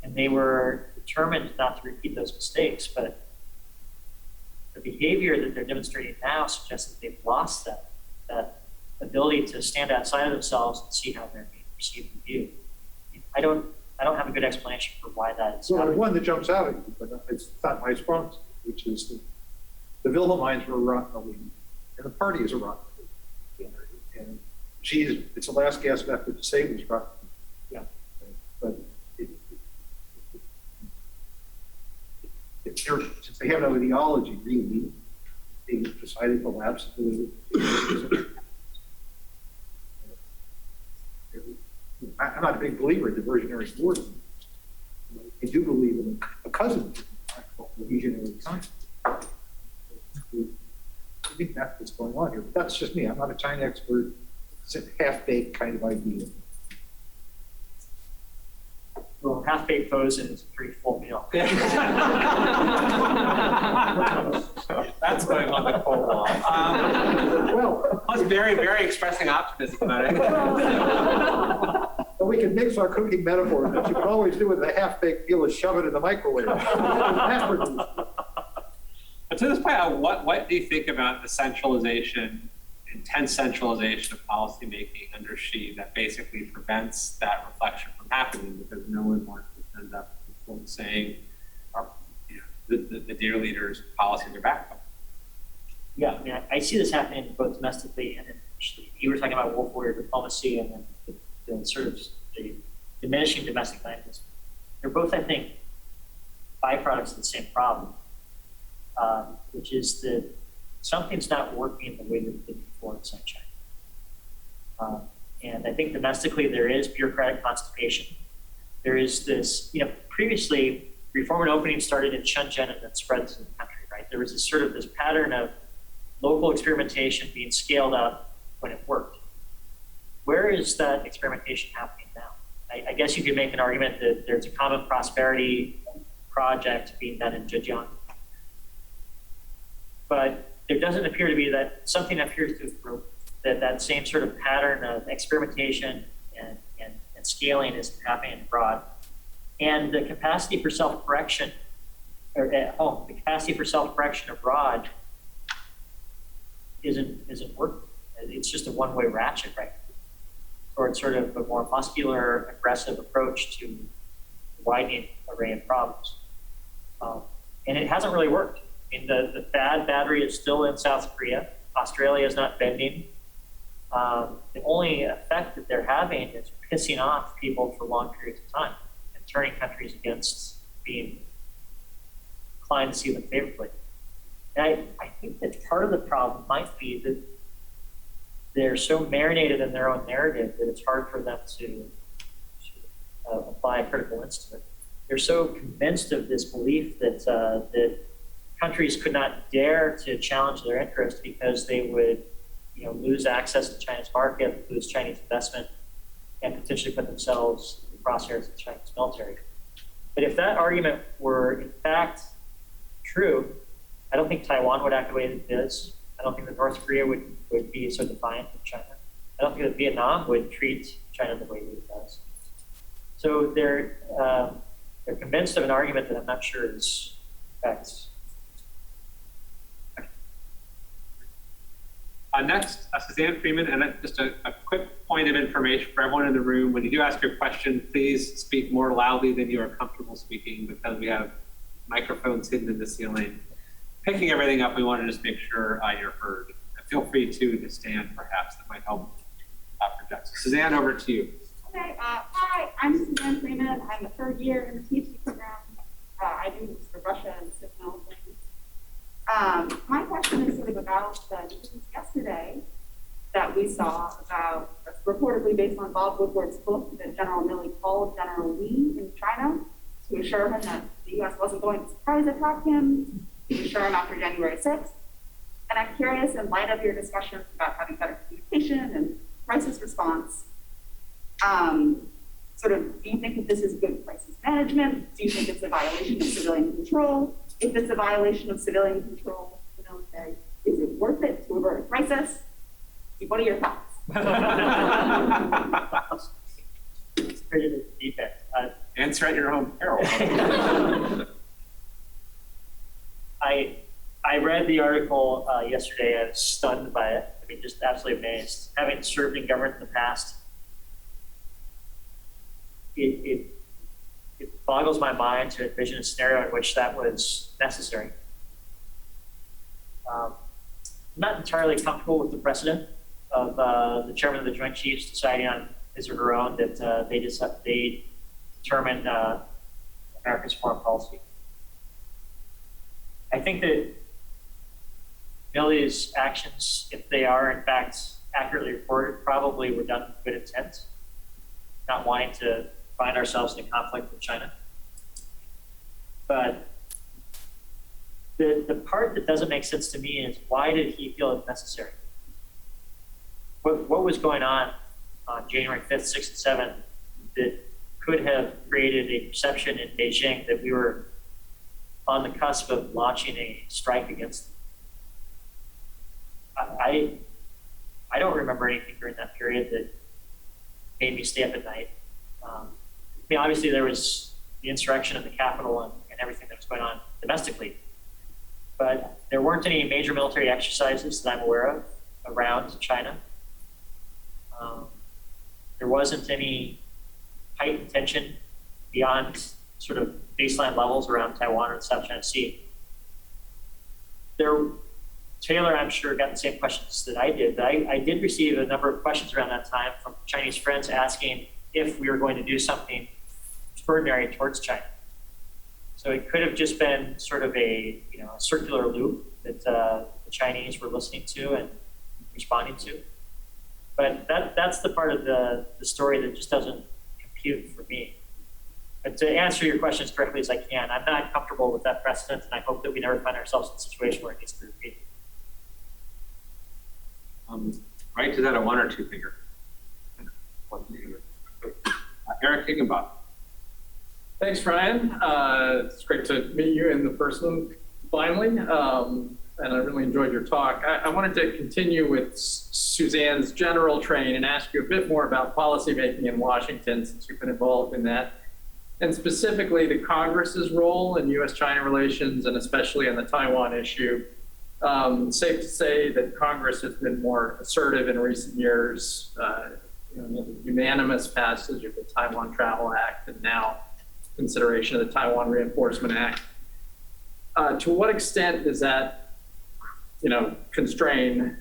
and they were determined not to repeat those mistakes, but the behavior that they're demonstrating now suggests that they've lost that ability to stand outside of themselves and see how they're being perceived and viewed. I don't have a good explanation for why that is. Well, there's one that jumps out at you, but it's not my response, which is that the Wilhelmines were a rotten elite, and the party is a rotten elite. And it's the last gasp effort to save this rotten elite. Yeah. But since they have no ideology, really, they decided to lapse into the I'm not a big believer in diversionary boredom. I do believe in a cousin of cohesionary kind. I think that's what's going on here. But that's just me. I'm not a China expert. It's a half-baked kind of idea. Well, half-baked frozen is a pretty full meal. That's going on the cold wall. Well, I was very, very expressing optimism about it. But we can mix our cooking metaphors. What you can always do with a half-baked meal is shove it in the microwave. But to this point, what do you think about the centralization, intense centralization of policymaking under Xi that basically prevents that reflection from happening because no one wants to stand up and saying, the dear leader's policies are backed up? Yeah, I mean, I see this happening both domestically and internationally. You were talking about wolf warrior diplomacy and then the sort of the diminishing domestic dynamism. They're both, I think, byproducts of the same problem. which is that something's not working the way that it did before inside China. And I think domestically there is bureaucratic constipation. There is this, previously reform and opening started in Shenzhen and then spread to the country, right? There was this sort of this pattern of local experimentation being scaled up when it worked. Where is that experimentation happening now? I guess you could make an argument that there's a common prosperity project being done in Zhejiang. But there doesn't appear to be that, something appears to have broken, that same sort of pattern of experimentation and scaling is happening abroad. And the capacity for self-correction, or at home, the capacity for self-correction abroad isn't working. It's just a one-way ratchet, right? Towards sort of a more muscular, aggressive approach to a widening array of problems. And it hasn't really worked. I mean, the bad battery is still in South Korea. Australia is not bending. The only effect that they're having is pissing off people for long periods of time and turning countries against being inclined to see them favorably. And I think that part of the problem might be that they're so marinated in their own narrative that it's hard for them to apply a critical lens to it. They're so convinced of this belief that that countries could not dare to challenge their interests because they would, lose access to China's market, lose Chinese investment, and potentially put themselves in the crosshairs of the Chinese military. But if that argument were in fact true, I don't think Taiwan would act the way it does. I don't think that North Korea would be so defiant of China. I don't think that Vietnam would treat China the way it does. So they're convinced of an argument that I'm not sure is facts. Next, Suzanne Freeman, and just a quick point of information for everyone in the room. When you do ask your question, please speak more loudly than you are comfortable speaking because we have microphones hidden in the ceiling. Picking everything up, we want to just make sure you're heard. Feel free to stand, perhaps, that might help project. So Suzanne, over to you. Okay, hi, I'm Suzanne Freeman. I'm a third year in the PhD program. I do this for Russia and signal things. My question is sort of about the news yesterday that we saw about, reportedly based on Bob Woodward's book, that General Milley called General Lee in China to assure him that the U.S. wasn't going to surprise attack him, to assure him after January 6th. And I'm curious, in light of your discussions about having better communication and crisis response, do you think that this is good crisis management? Do you think it's a violation of civilian control? If it's a violation of civilian control of the military, is it worth it to avert a crisis? What are your thoughts? It's pretty defect. Answer at your own peril. I read the article yesterday. I was stunned by it. I mean, just absolutely amazed. Having served in government in the past, it boggles my mind to envision a scenario in which that was necessary. I'm not entirely comfortable with the precedent of the chairman of the Joint Chiefs deciding on his or her own that they determine America's foreign policy. I think that Milley's actions, if they are in fact accurately reported, probably were done with good intent, not wanting to find ourselves in a conflict with China. But the part that doesn't make sense to me is, why did he feel it necessary? What was going on January 5th, 6th, and 7th that could have created a perception in Beijing that we were on the cusp of launching a strike against them? I don't remember anything during that period that made me stay up at night. I mean, obviously there was the insurrection at the Capitol and everything that was going on domestically, but there weren't any major military exercises that I'm aware of around China. There wasn't any heightened tension beyond sort of baseline levels around Taiwan or the South China Sea. Taylor, I'm sure, got the same questions that I did. I did receive a number of questions around that time from Chinese friends asking if we were going to do something extraordinary towards China So it could have just been sort of a circular loop that the Chinese were listening to and responding to. But that's the part of the story that just doesn't compute for me. But to answer your question as correctly as I can, I'm not comfortable with that precedent, and I hope that we never find ourselves in a situation where it needs to be repeated. Right, is that a 1 or 2 finger? Eric Higginbotham. Thanks, Ryan. It's great to meet you in the person finally, and I really enjoyed your talk. I wanted to continue with Suzanne's general train and ask you a bit more about policymaking in Washington, since you've been involved in that, and specifically the Congress's role in U.S.-China relations, and especially in the Taiwan issue. Safe to say that Congress has been more assertive in recent years, the unanimous passage of the Taiwan Travel Act, and now consideration of the Taiwan Reinforcement Act. To what extent does that, constrain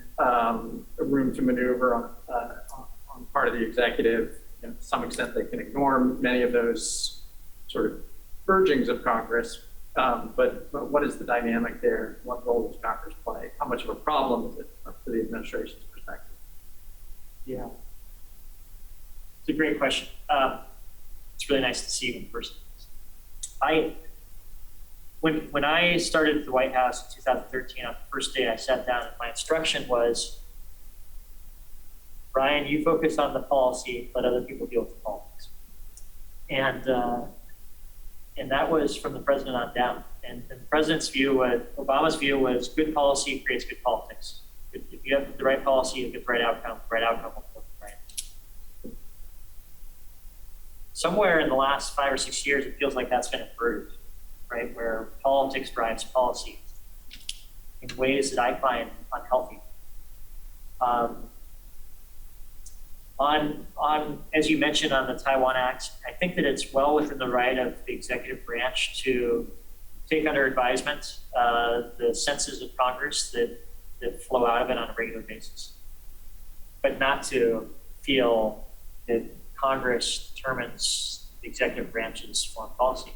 room to maneuver on part of the executive? To some extent, they can ignore many of those sort of urgings of Congress. But what is the dynamic there? What role does Congress play? How much of a problem is it from the administration's perspective? Yeah, it's a great question. It's really nice to see you in person. When I started at the White House in 2013, on the first day I sat down, and my instruction was, Ryan, you focus on the policy, let other people deal with the politics. And that was from the president on down. And the president's view, Obama's view was good policy creates good politics. If you have the right policy, you get the right outcome. The right outcome will get the right. Somewhere in the last 5 or 6 years, it feels like that's been improved, right? Where politics drives policy in ways that I find unhealthy. As you mentioned on the Taiwan Act, I think that it's well within the right of the executive branch to take under advisement the senses of Congress that flow out of it on a regular basis, but not to feel that Congress determines the executive branch's foreign policy.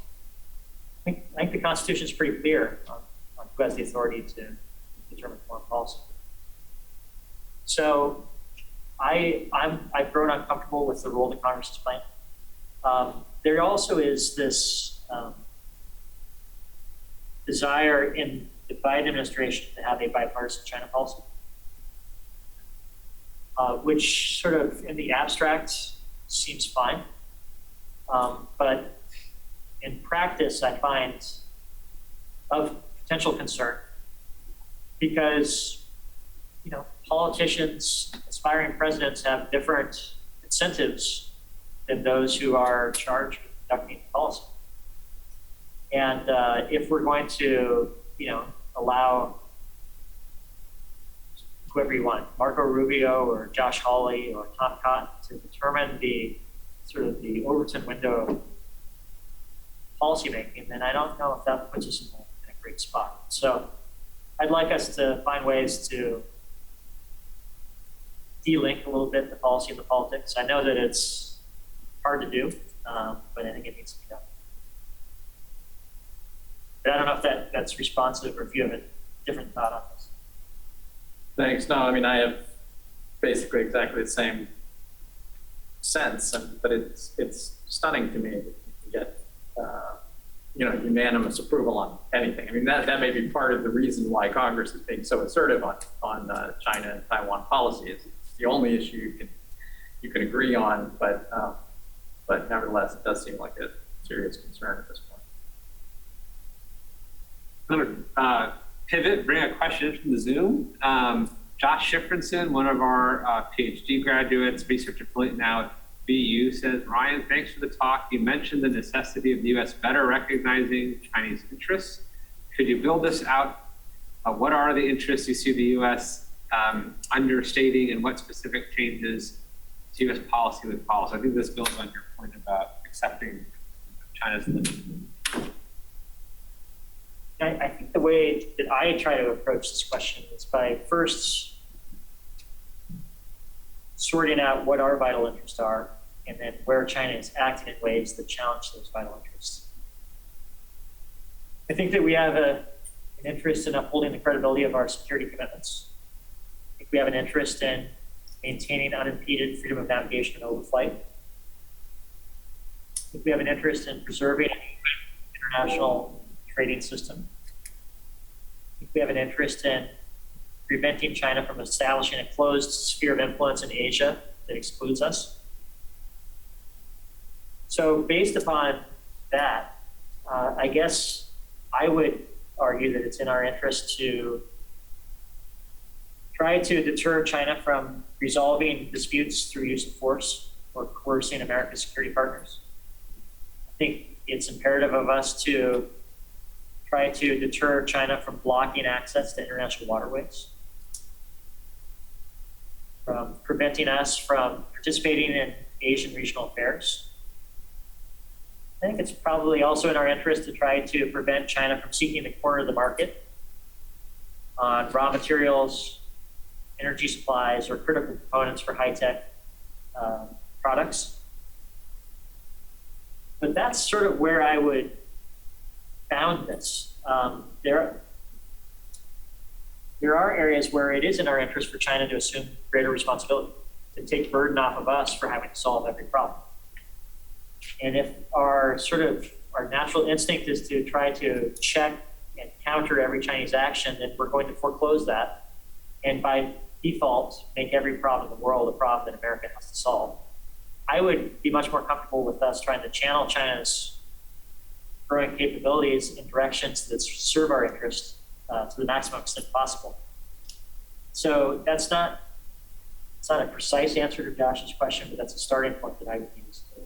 I think the Constitution is pretty clear on who has the authority to determine foreign policy. So I've grown uncomfortable with the role that Congress is playing. There also is this desire in the Biden administration to have a bipartisan China policy, which sort of in the abstract seems fine. But in practice, I find of potential concern because, politicians, aspiring presidents have different incentives than those who are charged with conducting policy. And if we're going to, allow whoever you want, Marco Rubio or Josh Hawley or Tom Cotton, to determine the sort of the Overton window of policymaking, then I don't know if that puts us in a great spot. So I'd like us to find ways to de-link a little bit the policy and the politics. I know that it's hard to do, but I think it needs to be done. But I don't know if that's responsive or if you have a different thought on this. Thanks. No, I have basically exactly the same sense, but it's stunning to me that you get unanimous approval on anything. That may be part of the reason why Congress is being so assertive on China and Taiwan policy. It's the only issue you can agree on, but nevertheless, it does seem like a serious concern at this point. I'm going to pivot, bring a question from the Zoom. Josh Shifrinson, one of our PhD graduates, research affiliate now at BU, says, Ryan, thanks for the talk. You mentioned the necessity of the U.S. better recognizing Chinese interests. Could you build this out? What are the interests you see the U.S. understating, and what specific changes to U.S. policy would follow? So I think this builds on your point about accepting China's limits. I think the way that I try to approach this question is by first sorting out what our vital interests are, and then where China is acting in ways that challenge those vital interests. I think that we have an interest in upholding the credibility of our security commitments. I think we have an interest in maintaining unimpeded freedom of navigation and overflight. I think we have an interest in preserving an international trading system. I think we have an interest in preventing China from establishing a closed sphere of influence in Asia that excludes us. So based upon that, I guess I would argue that it's in our interest to try to deter China from resolving disputes through use of force or coercing America's security partners. I think it's imperative of us to try to deter China from blocking access to international waterways, from preventing us from participating in Asian regional affairs. I think it's probably also in our interest to try to prevent China from seeking the corner of the market on raw materials, energy supplies, or critical components for high-tech products. But that's sort of where I would bound this. There are areas where it is in our interest for China to assume greater responsibility, to take burden off of us for having to solve every problem. And if our natural instinct is to try to check and counter every Chinese action, then we're going to foreclose that. And by default, make every problem in the world a problem that America has to solve. I would be much more comfortable with us trying to channel China's growing capabilities in directions that serve our interests to the maximum extent possible. So it's not a precise answer to Josh's question, but that's a starting point that I would use to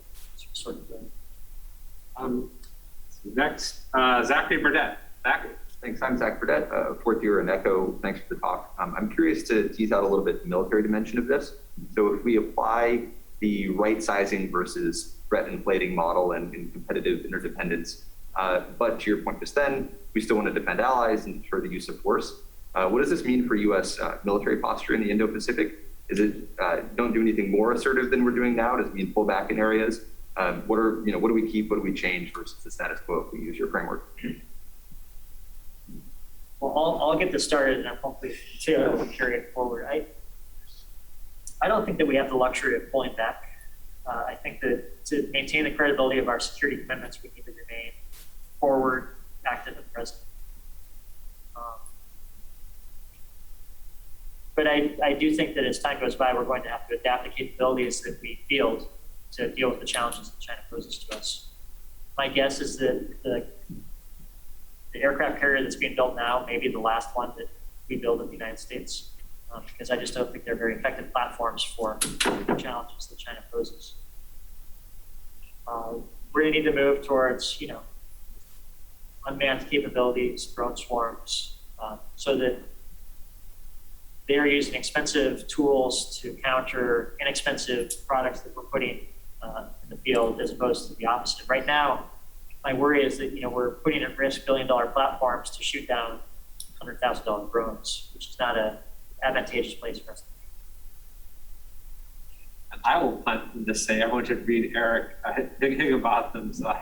sort of do. Next, Zachary Burdett. Zachary. Thanks. I'm Zach Burdett, fourth year in ECHO. Thanks for the talk. I'm curious to tease out a little bit the military dimension of this. So if we apply the right sizing versus threat inflating model and competitive interdependence, but to your point just then, we still want to defend allies and deter the use of force. What does this mean for U.S. Military posture in the Indo-Pacific? Is it don't do anything more assertive than we're doing now? Does it mean pull back in areas? What do we keep? What do we change versus the status quo if we use your framework? Well, I'll get this started, and I'm hopefully to carry it forward. I don't think that we have the luxury of pulling back. I think that to maintain the credibility of our security commitments, we need to remain forward, active, and present. But I do think that as time goes by, we're going to have to adapt the capabilities that we field to deal with the challenges that China poses to us. My guess is that the aircraft carrier that's being built now may be the last one that we build in the United States, because I just don't think they're very effective platforms for the challenges that China poses. We're going to need to move towards, unmanned capabilities, drone swarms, so that they are using expensive tools to counter inexpensive products that we're putting in the field, as opposed to the opposite. Right now, my worry is that we're putting at risk billion-dollar platforms to shoot down $100,000 drones, which is not an advantageous place for us to be. I will punt and just say everyone should read Eric Higginbotham's the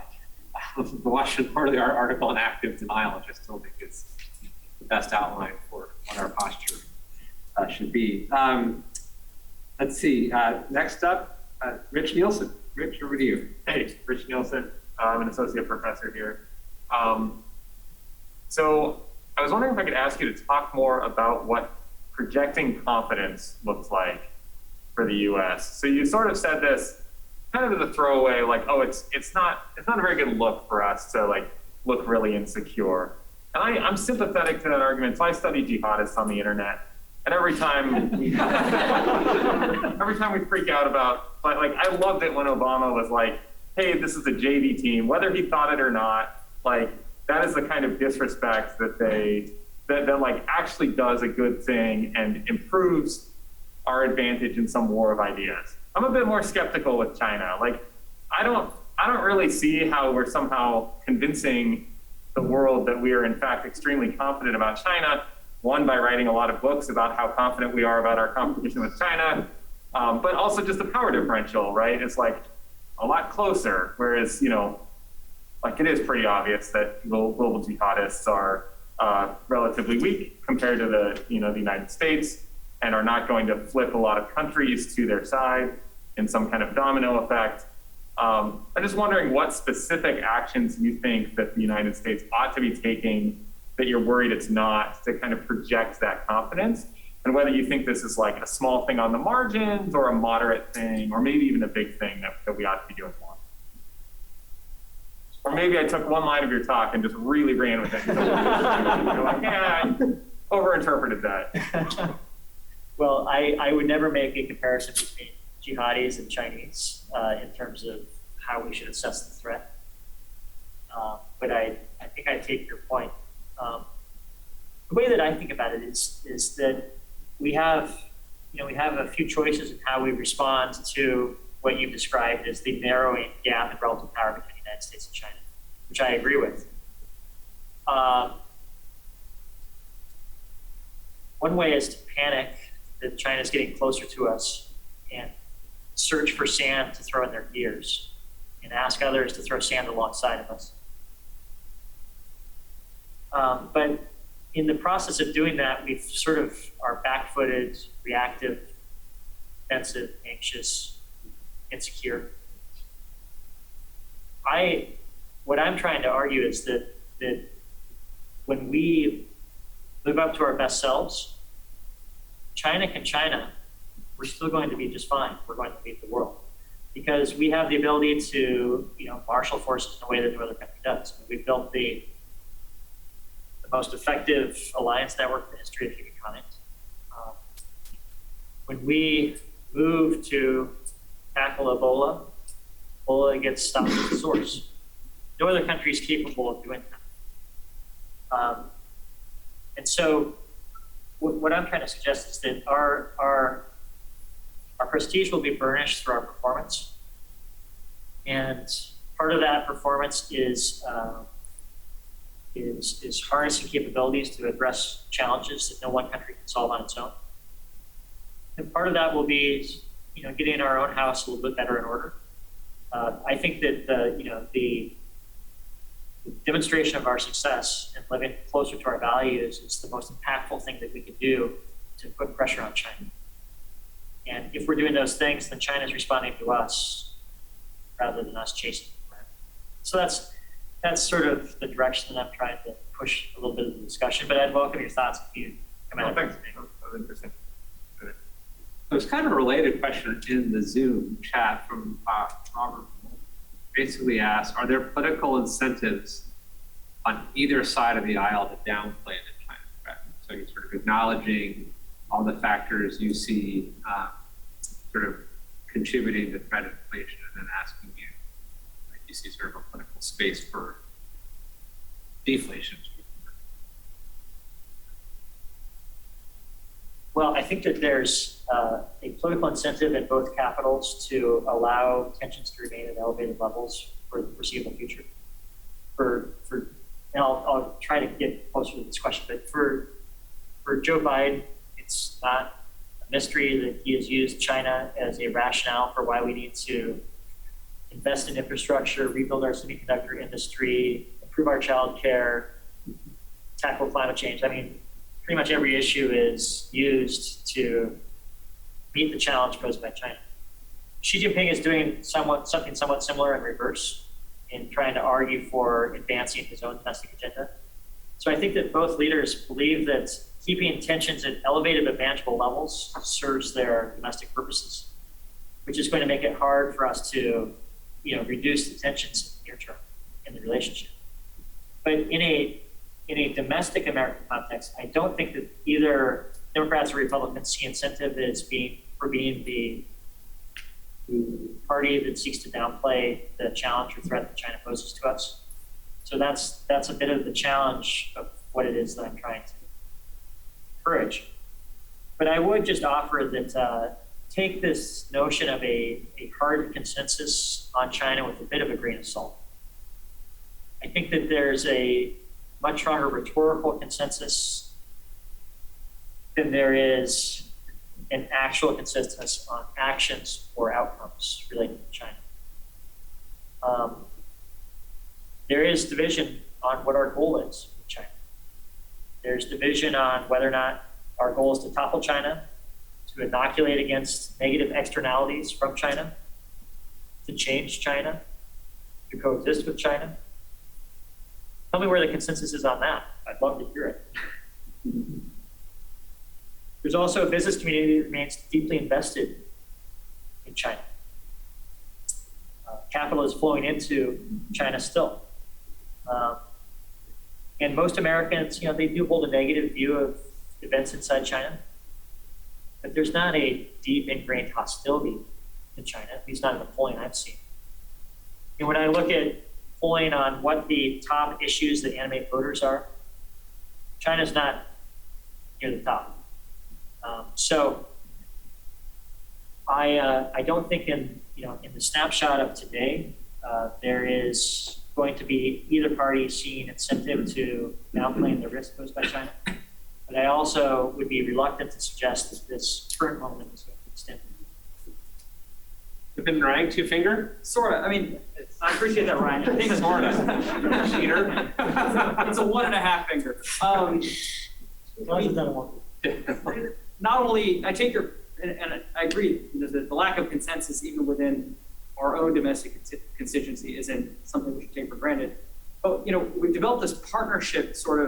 Washington Quarterly article on active denial, which I still think is the best outline for what our posture should be. Let's see. Next up, Rich Nielsen. Rich, over to you. Hey, Rich Nielsen. I'm an associate professor here. So I was wondering if I could ask you to talk more about what projecting confidence looks like for the U.S. So you sort of said this kind of as a throwaway, like, oh, it's not a very good look for us to look really insecure. And I'm sympathetic to that argument. So I study jihadists on the internet. And every time we freak out about, I loved it when Obama was like, hey, this is a JV team, whether he thought it or not, that is the kind of disrespect that actually does a good thing and improves our advantage in some war of ideas. I'm a bit more skeptical with China. I don't really see how we're somehow convincing the world that we are in fact extremely confident about China. One, by writing a lot of books about how confident we are about our competition with China, but also just the power differential, right? It's a lot closer. Whereas, like it is pretty obvious that global jihadists are relatively weak compared to the United States, and are not going to flip a lot of countries to their side in some kind of domino effect. I'm just wondering what specific actions you think that the United States ought to be taking that you're worried it's not, to kind of project that confidence, and whether you think this is like a small thing on the margins or a moderate thing, or maybe even a big thing that we ought to be doing more. Or maybe I took one line of your talk and just really ran with it. You're like, yeah, I overinterpreted that. Well, I would never make a comparison between jihadis and Chinese in terms of how we should assess the threat. But I think I take your point. The way that I think about it is that we have a few choices in how we respond to what you've described as the narrowing gap in relative power between the United States and China, which I agree with. One way is to panic that China's getting closer to us and search for sand to throw in their gears and ask others to throw sand alongside of us. But in the process of doing that, we sort of are back-footed, reactive, defensive, anxious, insecure. What I'm trying to argue is that when we live up to our best selves, China can China, we're still going to be just fine. We're going to beat the world because we have the ability to, marshal forces in a way that no other country does. We've built the most effective alliance network in the history of humankind. When we move to tackle Ebola gets stopped at the source. No other country is capable of doing that. And so what I'm trying to suggest is that our prestige will be burnished through our performance. And part of that performance is harnessing capabilities to address challenges that no one country can solve on its own. And part of that will be, getting our own house a little bit better in order. I think that the demonstration of our success and living closer to our values is the most impactful thing that we can do to put pressure on China. And if we're doing those things, then China's responding to us rather than us chasing them. So that's sort of the direction that I'm trying to push a little bit of the discussion, but I'd welcome your thoughts if you come out. Thanks. That was interesting. There's kind of a related question in the Zoom chat from Robert. Basically asked, are there political incentives on either side of the aisle to downplay the China threat? So you're sort of acknowledging all the factors you see sort of contributing to threat inflation, and then asking you, like, you see sort of a political space for deflation. Well, I think that there's a political incentive in both capitals to allow tensions to remain at elevated levels for the foreseeable future. And I'll try to get closer to this question, but for Joe Biden, it's not a mystery that he has used China as a rationale for why we need to invest in infrastructure, rebuild our semiconductor industry, improve our child care, tackle climate change. I mean, pretty much every issue is used to meet the challenge posed by China. Xi Jinping is doing something somewhat similar in reverse in trying to argue for advancing his own domestic agenda. So I think that both leaders believe that keeping tensions at elevated but manageable levels serves their domestic purposes, which is going to make it hard for us to, reduce the tensions in the near term in the relationship. But in a domestic American context, I don't think that either Democrats or Republicans see incentive as being the party that seeks to downplay the challenge or threat that China poses to us. So that's a bit of the challenge of what it is that I'm trying to encourage. But I would just offer that take this notion of a hard consensus on China with a bit of a grain of salt. I think that there's a much stronger rhetorical consensus than there is an actual consensus on actions or outcomes related to China. There is division on what our goal is with China. There's division on whether or not our goal is to topple China, to inoculate against negative externalities from China, to change China, to coexist with China. Tell me where the consensus is on that. I'd love to hear it. There's also a business community that remains deeply invested in China. Capital is flowing into China still. And most Americans, they do hold a negative view of events inside China, but there's not a deep ingrained hostility in China, at least not in the polling I've seen. And when I look at polling on what the top issues that animate voters are, China's not near the top. So I don't think in the snapshot of today, there is going to be either party seeing incentive to downplaying the risk posed by China. But I also would be reluctant to suggest that this current moment is going to extend. Within rank, two finger? Sort of. I mean, I appreciate that, Ryan. I think it's Sort of. Cheater. it's a 1.5 finger. Not only, I take your, and I agree, the lack of consensus even within our own domestic constituency isn't something we should take for granted. But, we've developed this partnership sort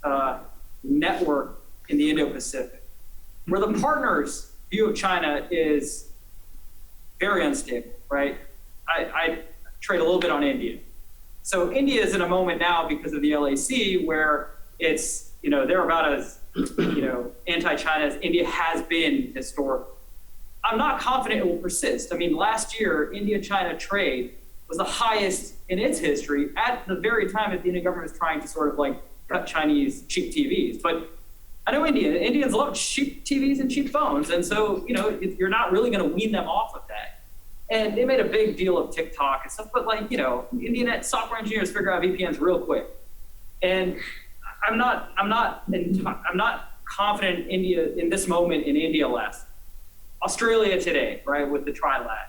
of network in the Indo-Pacific, where the partners' view of China is very unstable, right? I trade a little bit on India. So India is in a moment now because of the LAC where it's, they're about as, anti-China as India has been historically. I'm not confident it will persist. I mean, last year, India-China trade was the highest in its history at the very time that the Indian government was trying to sort of cut Chinese cheap TVs. But I know Indians love cheap TVs and cheap phones. And so, you're not really going to wean them off of that. And they made a big deal of TikTok and stuff, but Indian software engineers figure out VPNs real quick. And I'm not confident in this moment in India less. Australia today, right, with the trilat.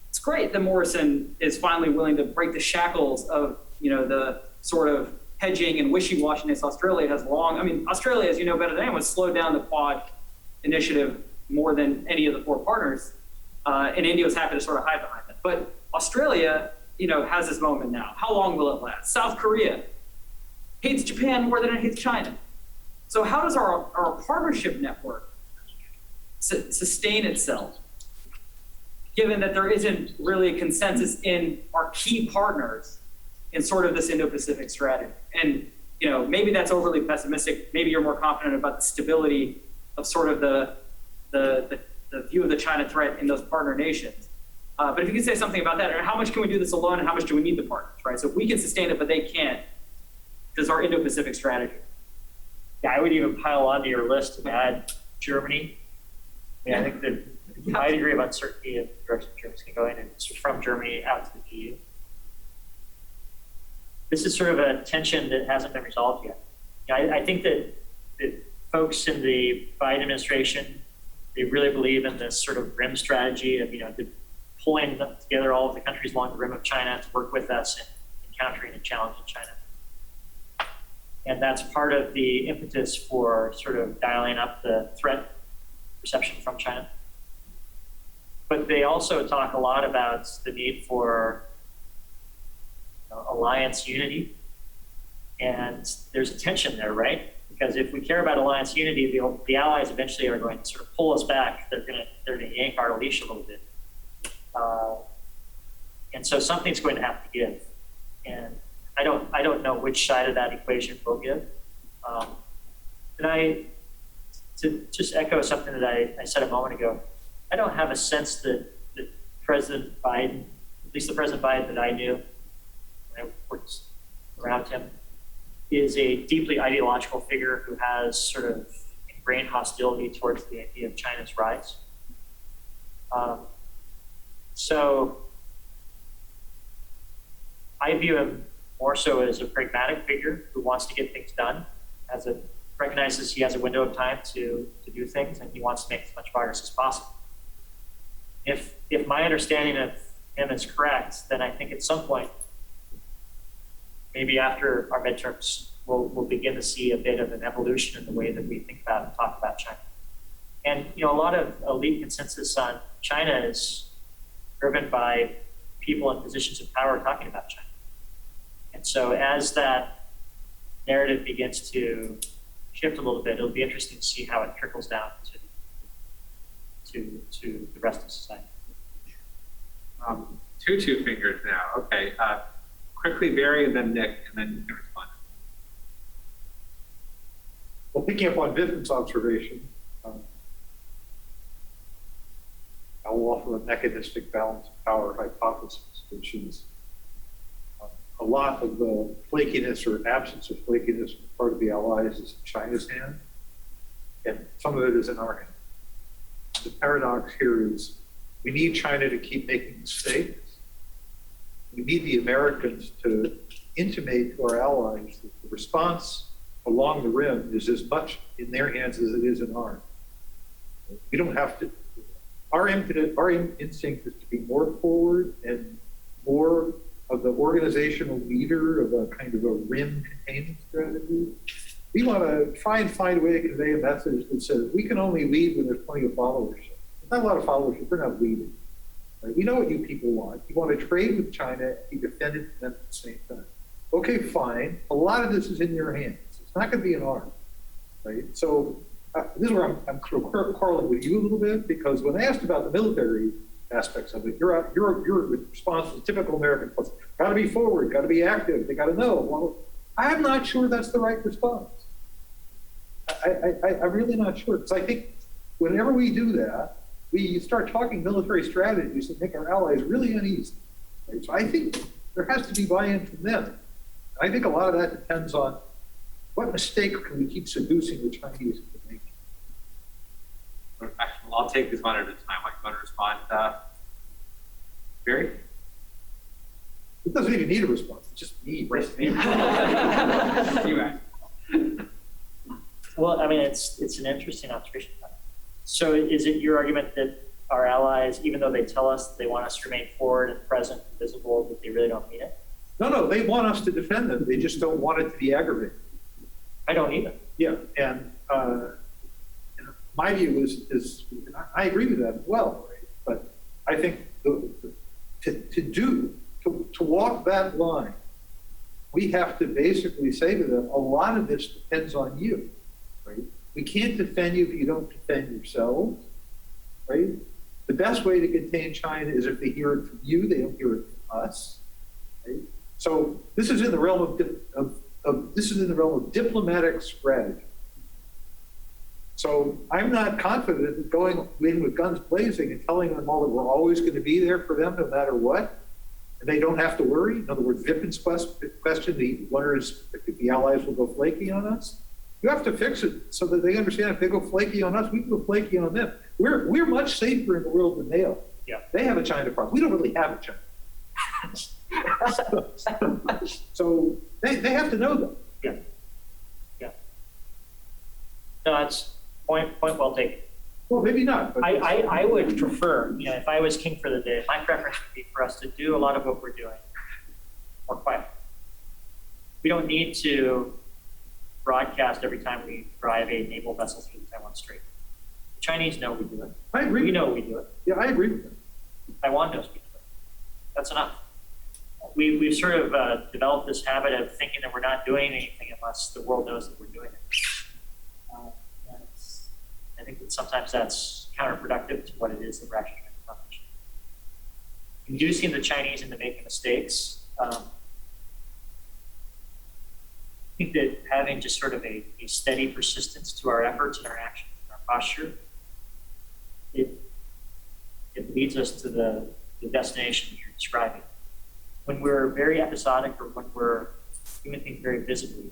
It's great that Morrison is finally willing to break the shackles of, the sort of hedging and wishy-washiness Australia has long. I mean, Australia, as you know better than anyone, slowed down the Quad initiative more than any of the four partners. And India was happy to sort of hide behind it. But Australia, has this moment now. How long will it last? South Korea hates Japan more than it hates China. So how does our partnership network sustain itself, given that there isn't really a consensus in our key partners in sort of this Indo-Pacific strategy? And, maybe that's overly pessimistic. Maybe you're more confident about the stability of sort of the view of the China threat in those partner nations. But if you could say something about that, how much can we do this alone and how much do we need the partners, right? So if we can sustain it, but they can't, does our Indo-Pacific strategy? Yeah, I would even pile onto your list and add Germany. I think the high degree of uncertainty of the direction Germany's going to go in, and it's from Germany out to the EU. This is sort of a tension that hasn't been resolved yet. I think that folks in the Biden administration, they really believe in this sort of rim strategy of, pulling together all of the countries along the rim of China to work with us in countering and challenging China. And that's part of the impetus for sort of dialing up the threat perception from China. But they also talk a lot about the need for alliance unity. And there's a tension there, right? Because if we care about alliance unity, the allies eventually are going to sort of pull us back. They're going to yank our leash a little bit. And so something's going to have to give. And I don't know which side of that equation will give. And to just echo something that I said a moment ago, I don't have a sense that President Biden, at least the President Biden that I knew when I worked around him, is a deeply ideological figure who has sort of ingrained hostility towards the idea of China's rise. So I view him more so as a pragmatic figure who wants to get things done, recognizes he has a window of time to do things, and he wants to make as much progress as possible. If my understanding of him is correct, then I think at some point maybe after our midterms, we'll begin to see a bit of an evolution in the way that we think about and talk about China. And a lot of elite consensus on China is driven by people in positions of power talking about China. And so as that narrative begins to shift a little bit, it'll be interesting to see how it trickles down to the rest of society. Two fingers now. Okay. Quickly, Barry, and then Nick, and then you can respond. Well, picking up on Vipin's observation, I will offer a mechanistic balance of power hypothesis, which is a lot of the flakiness or absence of flakiness on the part of the Allies is in China's hand, and some of it is in our hand. The paradox here is we need China to keep making mistakes. We need the Americans to intimate to our allies that the response along the rim is as much in their hands as it is in ours. We don't have to. Our instinct is to be more forward and more of the organizational leader of a kind of a rim containment strategy. We want to try and find a way to convey a message that says we can only lead when there's plenty of followership. There's not a lot of followership, we're not leading. Right? We know what you people want. You want to trade with China and be defended to them at the same time. Okay, fine. A lot of this is in your hands. It's not going to be in ours, right? So this is where I'm quarreling with you a little bit, because when I asked about the military aspects of it, your response was typical American. Got to be forward, got to be active, they got to know. Well, I'm not sure that's the right response. I'm really not sure, because I think whenever we do that, we start talking military strategies that make our allies really uneasy. Right? So I think there has to be buy-in from them. And I think a lot of that depends on what mistake can we keep seducing the Chinese into making. Actually, I'll take this one at a time. I want to respond. Barry? It doesn't even need a response. It's just me. Well, I mean, it's an interesting observation. So is it your argument that our allies, even though they tell us they want us to remain forward and present and visible, that they really don't mean it? No, they want us to defend them. They just don't want it to be aggravated. I don't either. Yeah, and my view is I agree with that as well, right? But I think to walk that line, we have to basically say to them, a lot of this depends on you, right? We can't defend you if you don't defend yourselves, right? The best way to contain China is if they hear it from you, they don't hear it from us, right? So this is in the realm of diplomatic strategy. So I'm not confident that going in with guns blazing and telling them all that we're always going to be there for them no matter what, and they don't have to worry. In other words, Vipin's question, the wonder is if the allies will go flaky on us. You have to fix it so that they understand if they go flaky on us, we can go flaky on them. We're much safer in the world than they are. Yeah. They have a China problem. We don't really have a China. So they have to know that. Yeah. No, that's point well taken. Well, maybe not. But I would prefer, if I was king for the day, my preference would be for us to do a lot of what we're doing more quietly. We don't need to broadcast every time we drive a naval vessel through the Taiwan Strait. The Chinese know we do it. I agree. We know we do it. Yeah, I agree with that. Taiwan knows we do it. That's enough. We've sort of developed this habit of thinking that we're not doing anything unless the world knows that we're doing it. I think that sometimes that's counterproductive to what it is that we're actually trying to accomplish. Inducing the Chinese into making mistakes, I think that having just sort of a steady persistence to our efforts and our actions and our posture, it leads us to the destination that you're describing. When we're very episodic or when we're doing things very visibly,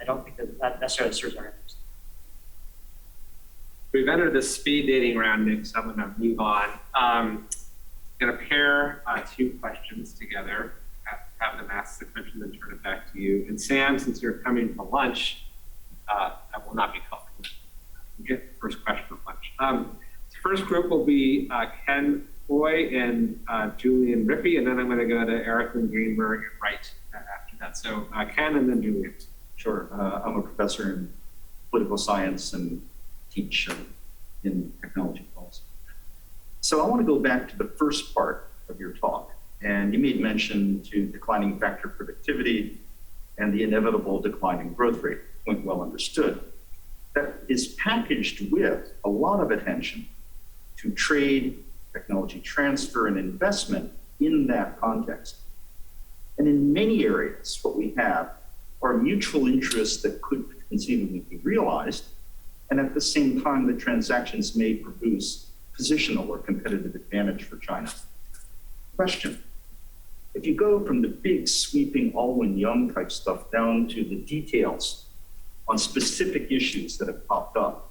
I don't think that necessarily serves our interest. We've entered the speed dating round, Nick, so I'm going to move on. I'm going to pair two questions together, have them ask the question, then turn it back to you. And Sam, since you're coming for lunch, I will not be calling. You get the first question for lunch. The first group will be Ken Foy and Julian Rippey, and then I'm going to go to Eric Greenberg and Wright after that. So Ken and then Julian. Sure. I'm a professor in political science and teach in technology policy. So I want to go back to the first part of your talk. And you made mention to declining factor productivity and the inevitable decline in growth rate. Point well understood. That is packaged with a lot of attention to trade, technology transfer, and investment in that context. And in many areas, what we have are mutual interests that could conceivably be realized, and at the same time, the transactions may produce positional or competitive advantage for China. Question: if you go from the big sweeping Alwyn Young type stuff down to the details on specific issues that have popped up,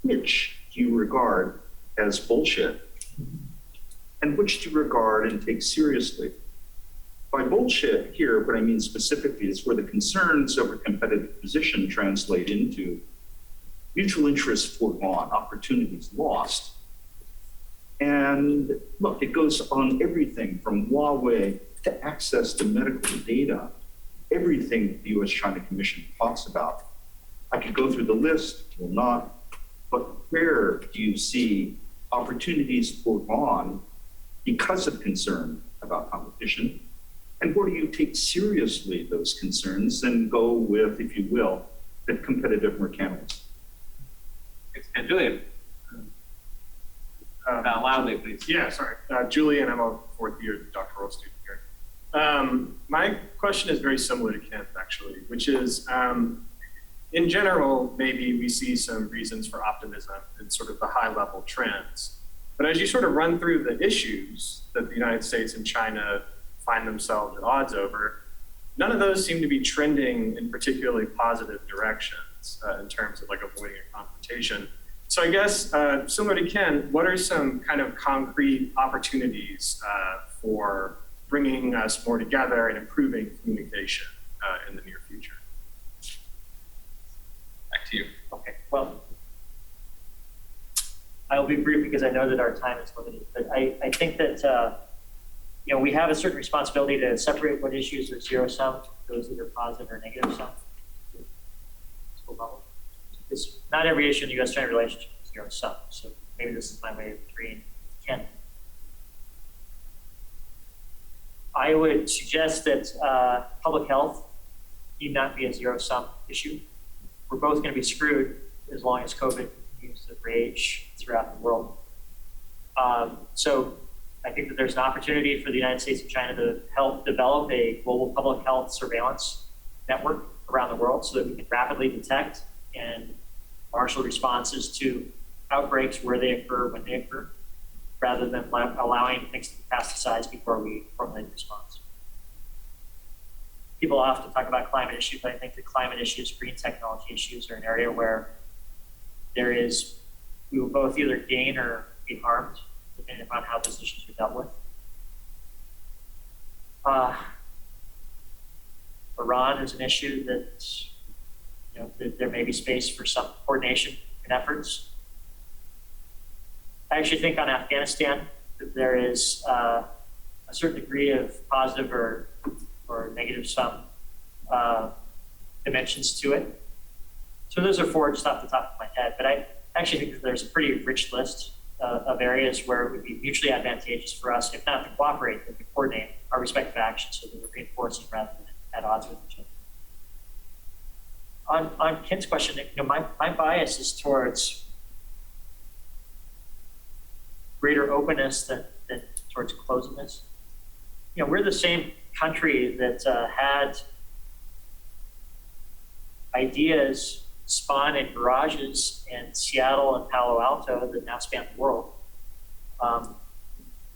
which do you regard as bullshit and which do you regard and take seriously? By bullshit here, what I mean specifically is where the concerns over competitive position translate into mutual interests foregone, opportunities lost. And look, it goes on everything from Huawei to access to medical data, everything the US-China Commission talks about. I could go through the list, will not, but where do you see opportunities foregone because of concern about competition? And where do you take seriously those concerns and go with, if you will, the competitive mercantilism? Thanks, Ken. Julian. Loudly, please. Yeah, sorry. Julian, I'm a fourth-year doctoral student here. My question is very similar to Ken's, actually, which is, in general, maybe we see some reasons for optimism in sort of the high-level trends. But as you sort of run through the issues that the United States and China find themselves at odds over, none of those seem to be trending in particularly positive directions in terms of like avoiding a confrontation. So I guess, similar to Ken, what are some kind of concrete opportunities for bringing us more together and improving communication in the near future? Back to you. Okay, well, I'll be brief because I know that our time is limited, but I think that we have a certain responsibility to separate what issues are zero sum, those that are positive or negative sum. Because not every issue in the US-China relationship is zero sum, so maybe this is my way of agreeing with Ken. I would suggest that public health need not be a zero sum issue. We're both going to be screwed as long as COVID continues to rage throughout the world. So I think that there's an opportunity for the United States and China to help develop a global public health surveillance network around the world so that we can rapidly detect and marshal responses to outbreaks where they occur, when they occur, rather than allowing things to metastasize before we formulate a response. People often talk about climate issues, but I think the climate issues, green technology issues are an area where we will both either gain or be harmed, depending upon how those issues are dealt with. Iran is an issue that there may be space for some coordination and efforts. I actually think on Afghanistan that there is a certain degree of positive or negative sum dimensions to it. So those are four just off the top of my head, but I actually think that there's a pretty rich list of areas where it would be mutually advantageous for us, if not to cooperate, but to coordinate our respective actions so that we're reinforcing rather than at odds with each other. On Ken's question, my bias is towards greater openness than towards closedness. We're the same country that had ideas spawn in garages in Seattle and Palo Alto that now span the world.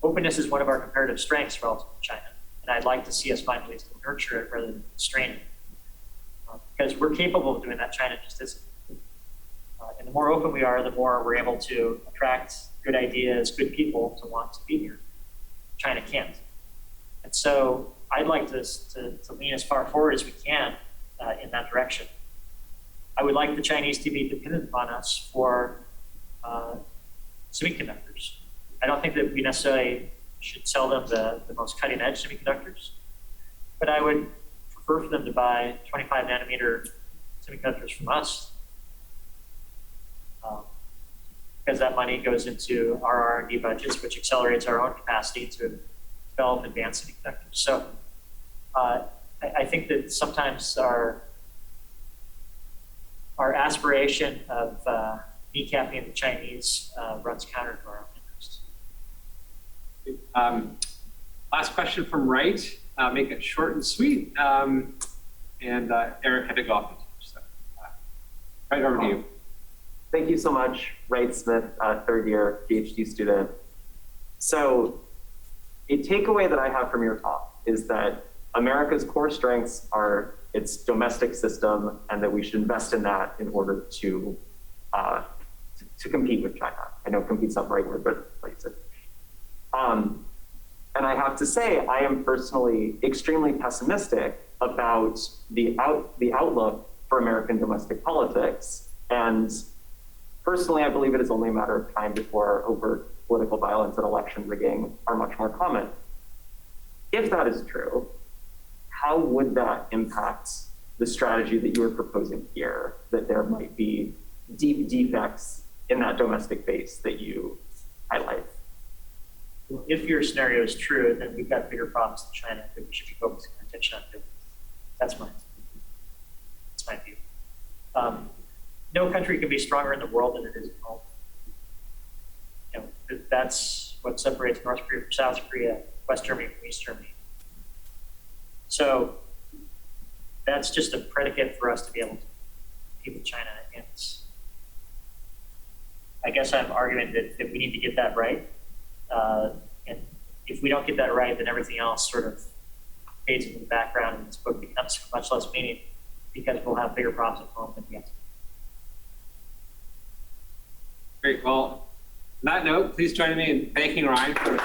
Openness is one of our comparative strengths relative to China, and I'd like to see us find ways to nurture it rather than strain it. Because we're capable of doing that, China just isn't. And the more open we are, the more we're able to attract good ideas, good people to want to be here. China can't. And so I'd like to lean as far forward as we can in that direction. I would like the Chinese to be dependent upon us for semiconductors. I don't think that we necessarily should sell them the most cutting edge semiconductors, but I would prefer for them to buy 25 nanometer semiconductors from us, because that money goes into our R&D budgets, which accelerates our own capacity to develop advanced semiconductors. So I think that sometimes our aspiration of kneecapping the Chinese runs counter to our own interests. Last question from Wright. Make it short and sweet. And Eric had to go off the team. So, right over to you. Thank you so much, Wright Smith, third year PhD student. So a takeaway that I have from your talk is that America's core strengths are its domestic system, and that we should invest in that in order to compete with China. I know compete's not the right word, but like you said. And I have to say, I am personally extremely pessimistic about the outlook for American domestic politics. And personally, I believe it is only a matter of time before overt political violence and election rigging are much more common. If that is true, how would that impact the strategy that you are proposing here, that there might be deep defects in that domestic base that you highlight? Well, if your scenario is true, then we've got bigger problems in China that we should be focusing our attention on. That's my view. No country can be stronger in the world than it is at home. You know, that's what separates North Korea from South Korea, West Germany from East Germany. So that's just a predicate for us to be able to compete with China. And I guess I'm arguing that we need to get that right. And if we don't get that right, then everything else sort of fades into the background and this book becomes much less meaning because we'll have bigger problems at home than we have. Great. Well, on that note, please join me in thanking Ryan for